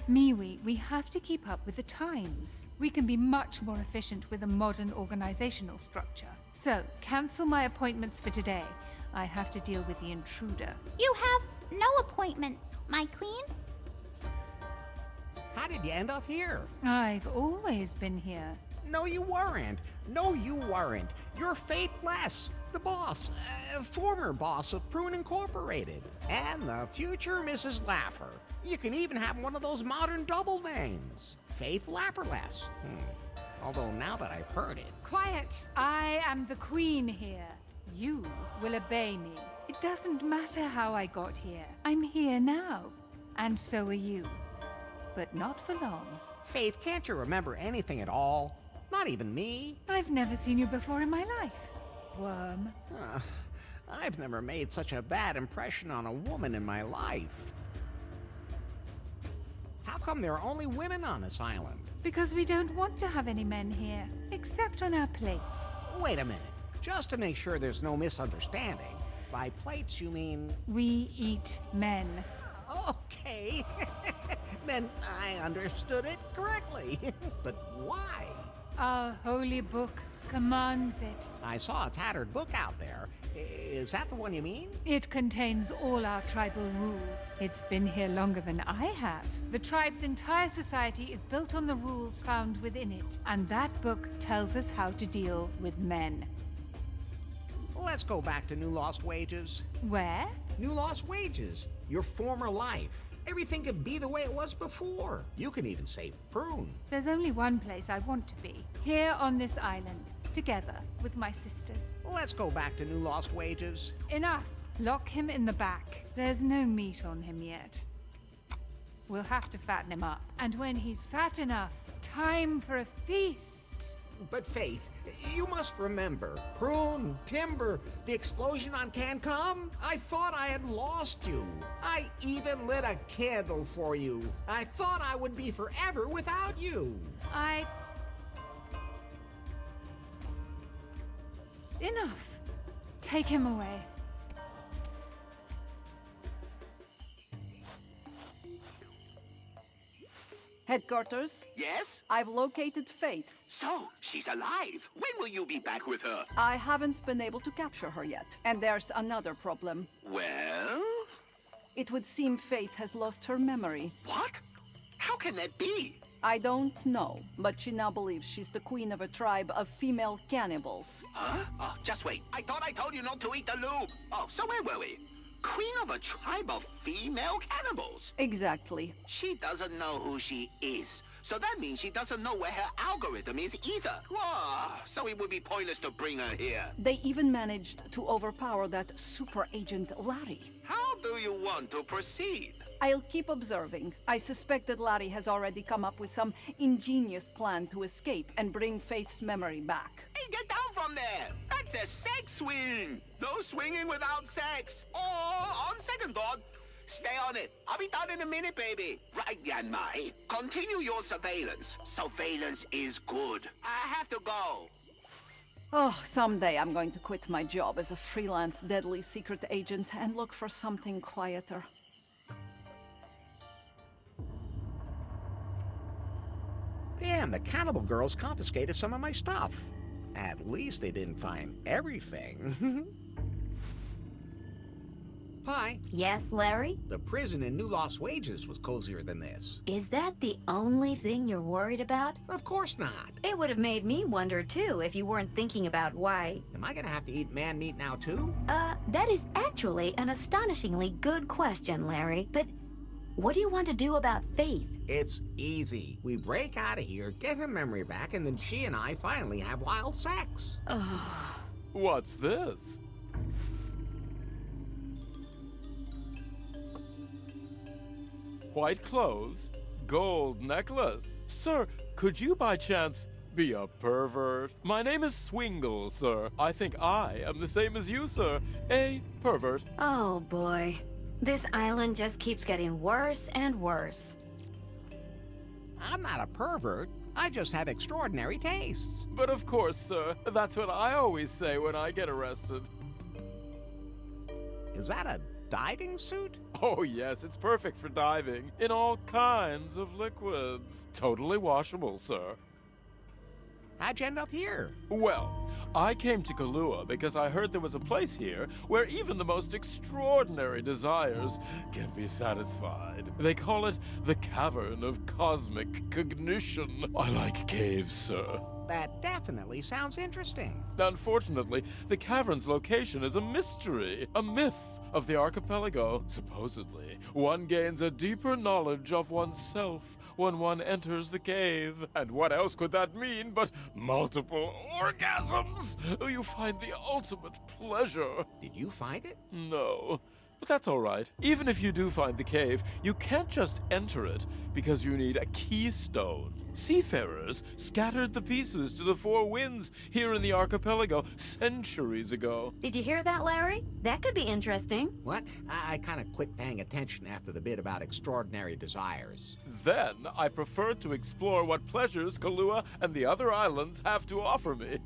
Miwi, we have to keep up with the times. We can be much more efficient with a modern organizational structure. So, cancel my appointments for today. I have to deal with the intruder. You have no appointments, my queen. How did you end up here? I've always been here. No, you weren't. No, you weren't. You're Faithless, the boss, former boss of Prune Incorporated, and the future Mrs. Laffer. You can even have one of those modern double names, Faith Lafferless. Although now that I've heard it... Quiet! I am the queen here. You will obey me. It doesn't matter how I got here. I'm here now. And so are you. But not for long. Faith, can't you remember anything at all? Not even me? I've never seen you before in my life. Worm. I've never made such a bad impression on a woman in my life. How come there are only women on this island? Because we don't want to have any men here, except on our plates. Wait a minute. Just to make sure there's no misunderstanding. By plates, you mean... We eat men. Okay. Then I understood it correctly. But why? Our holy book commands it. I saw a tattered book out there. Is that the one you mean? It contains all our tribal rules. It's been here longer than I have. The tribe's entire society is built on the rules found within it, and that book tells us how to deal with men. Let's go back to New Lost Wages. Where? New Lost Wages. Your former life. Everything could be the way it was before. You can even save Prune. There's only one place I want to be. Here on this island, together with my sisters. Let's go back to New Lost Wages. Enough. Lock him in the back. There's no meat on him yet. We'll have to fatten him up. And when he's fat enough, time for a feast. But Faith, you must remember, Prune, Timber, the explosion on Cancum. I thought I had lost you. I even lit a candle for you. I thought I would be forever without you. Enough. Take him away. Headquarters? Yes? I've located Faith. So, she's alive. When will you be back with her? I haven't been able to capture her yet. And there's another problem. Well? It would seem Faith has lost her memory. What? How can that be? I don't know, but she now believes she's the queen of a tribe of female cannibals. Huh? Oh, just wait. I thought I told you not to eat the lube. Oh, so where were we? Queen of a tribe of female cannibals? Exactly. She doesn't know who she is. So that means she doesn't know where her algorithm is either. Whoa, so it would be pointless to bring her here. They even managed to overpower that super agent Larry. How do you want to proceed? I'll keep observing. I suspect that Larry has already come up with some ingenious plan to escape and bring Faith's memory back. Hey, get down from there! That's a sex swing! No swinging without sex! Or, on second thought, stay on it. I'll be done in a minute, baby. Right, Yanmai. Continue your surveillance. Surveillance is good. I have to go. Oh, someday I'm going to quit my job as a freelance deadly secret agent and look for something quieter. Damn, the cannibal girls confiscated some of my stuff. At least they didn't find everything. Hi. Yes, Larry? The prison in New Lost Wages was cozier than this. Is that the only thing you're worried about? Of course not. It would have made me wonder, too, if you weren't thinking about why. Am I gonna have to eat man meat now, too? That is actually an astonishingly good question, Larry. But what do you want to do about Faith? It's easy. We break out of here, get her memory back, and then she and I finally have wild sex. What's this? White clothes, gold necklace. Sir, could you by chance be a pervert? My name is Swingle, sir. I think I am the same as you, sir. A pervert. Oh, boy. This island just keeps getting worse and worse. I'm not a pervert. I just have extraordinary tastes. But of course, sir. That's what I always say when I get arrested. Is that a diving suit? Oh, yes, it's perfect for diving in all kinds of liquids. Totally washable, sir. How'd you end up here? Well, I came to Kahlua because I heard there was a place here where even the most extraordinary desires can be satisfied. They call it the Cavern of Cosmic Cognition. I like caves, sir. That definitely sounds interesting. Unfortunately, the cavern's location is a mystery, a myth of the archipelago. Supposedly, one gains a deeper knowledge of oneself when one enters the cave. And what else could that mean but multiple orgasms? You find the ultimate pleasure. Did you find it? No. But that's all right. Even if you do find the cave, you can't just enter it because you need a keystone. Seafarers scattered the pieces to the four winds here in the archipelago centuries ago. Did you hear that, Larry? That could be interesting. What? I kind of quit paying attention after the bit about extraordinary desires. Then I preferred to explore what pleasures Kahlua and the other islands have to offer me,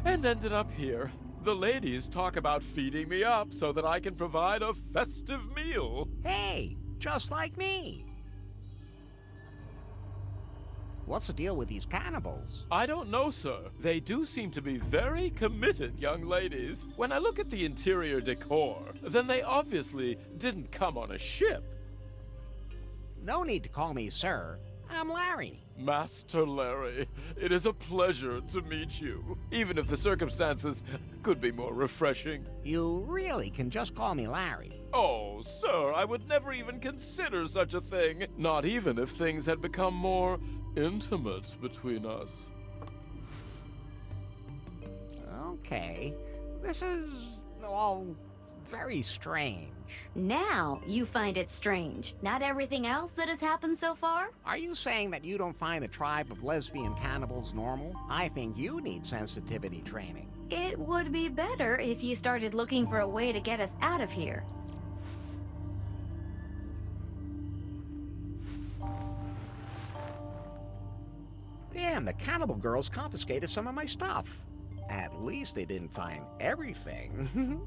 and ended up here. The ladies talk about feeding me up so that I can provide a festive meal. Hey, just like me. What's the deal with these cannibals? I don't know, sir. They do seem to be very committed young ladies. When I look at the interior decor, then they obviously didn't come on a ship. No need to call me sir. I'm Larry. Master Larry, it is a pleasure to meet you, even if the circumstances could be more refreshing. You really can just call me Larry. Oh, sir, I would never even consider such a thing, not even if things had become more intimate between us. Okay, this is all very strange. Now you find it strange. Not everything else that has happened so far? Are you saying that you don't find the tribe of lesbian cannibals normal? I think you need sensitivity training. It would be better if you started looking for a way to get us out of here. Damn, the cannibal girls confiscated some of my stuff. At least they didn't find everything.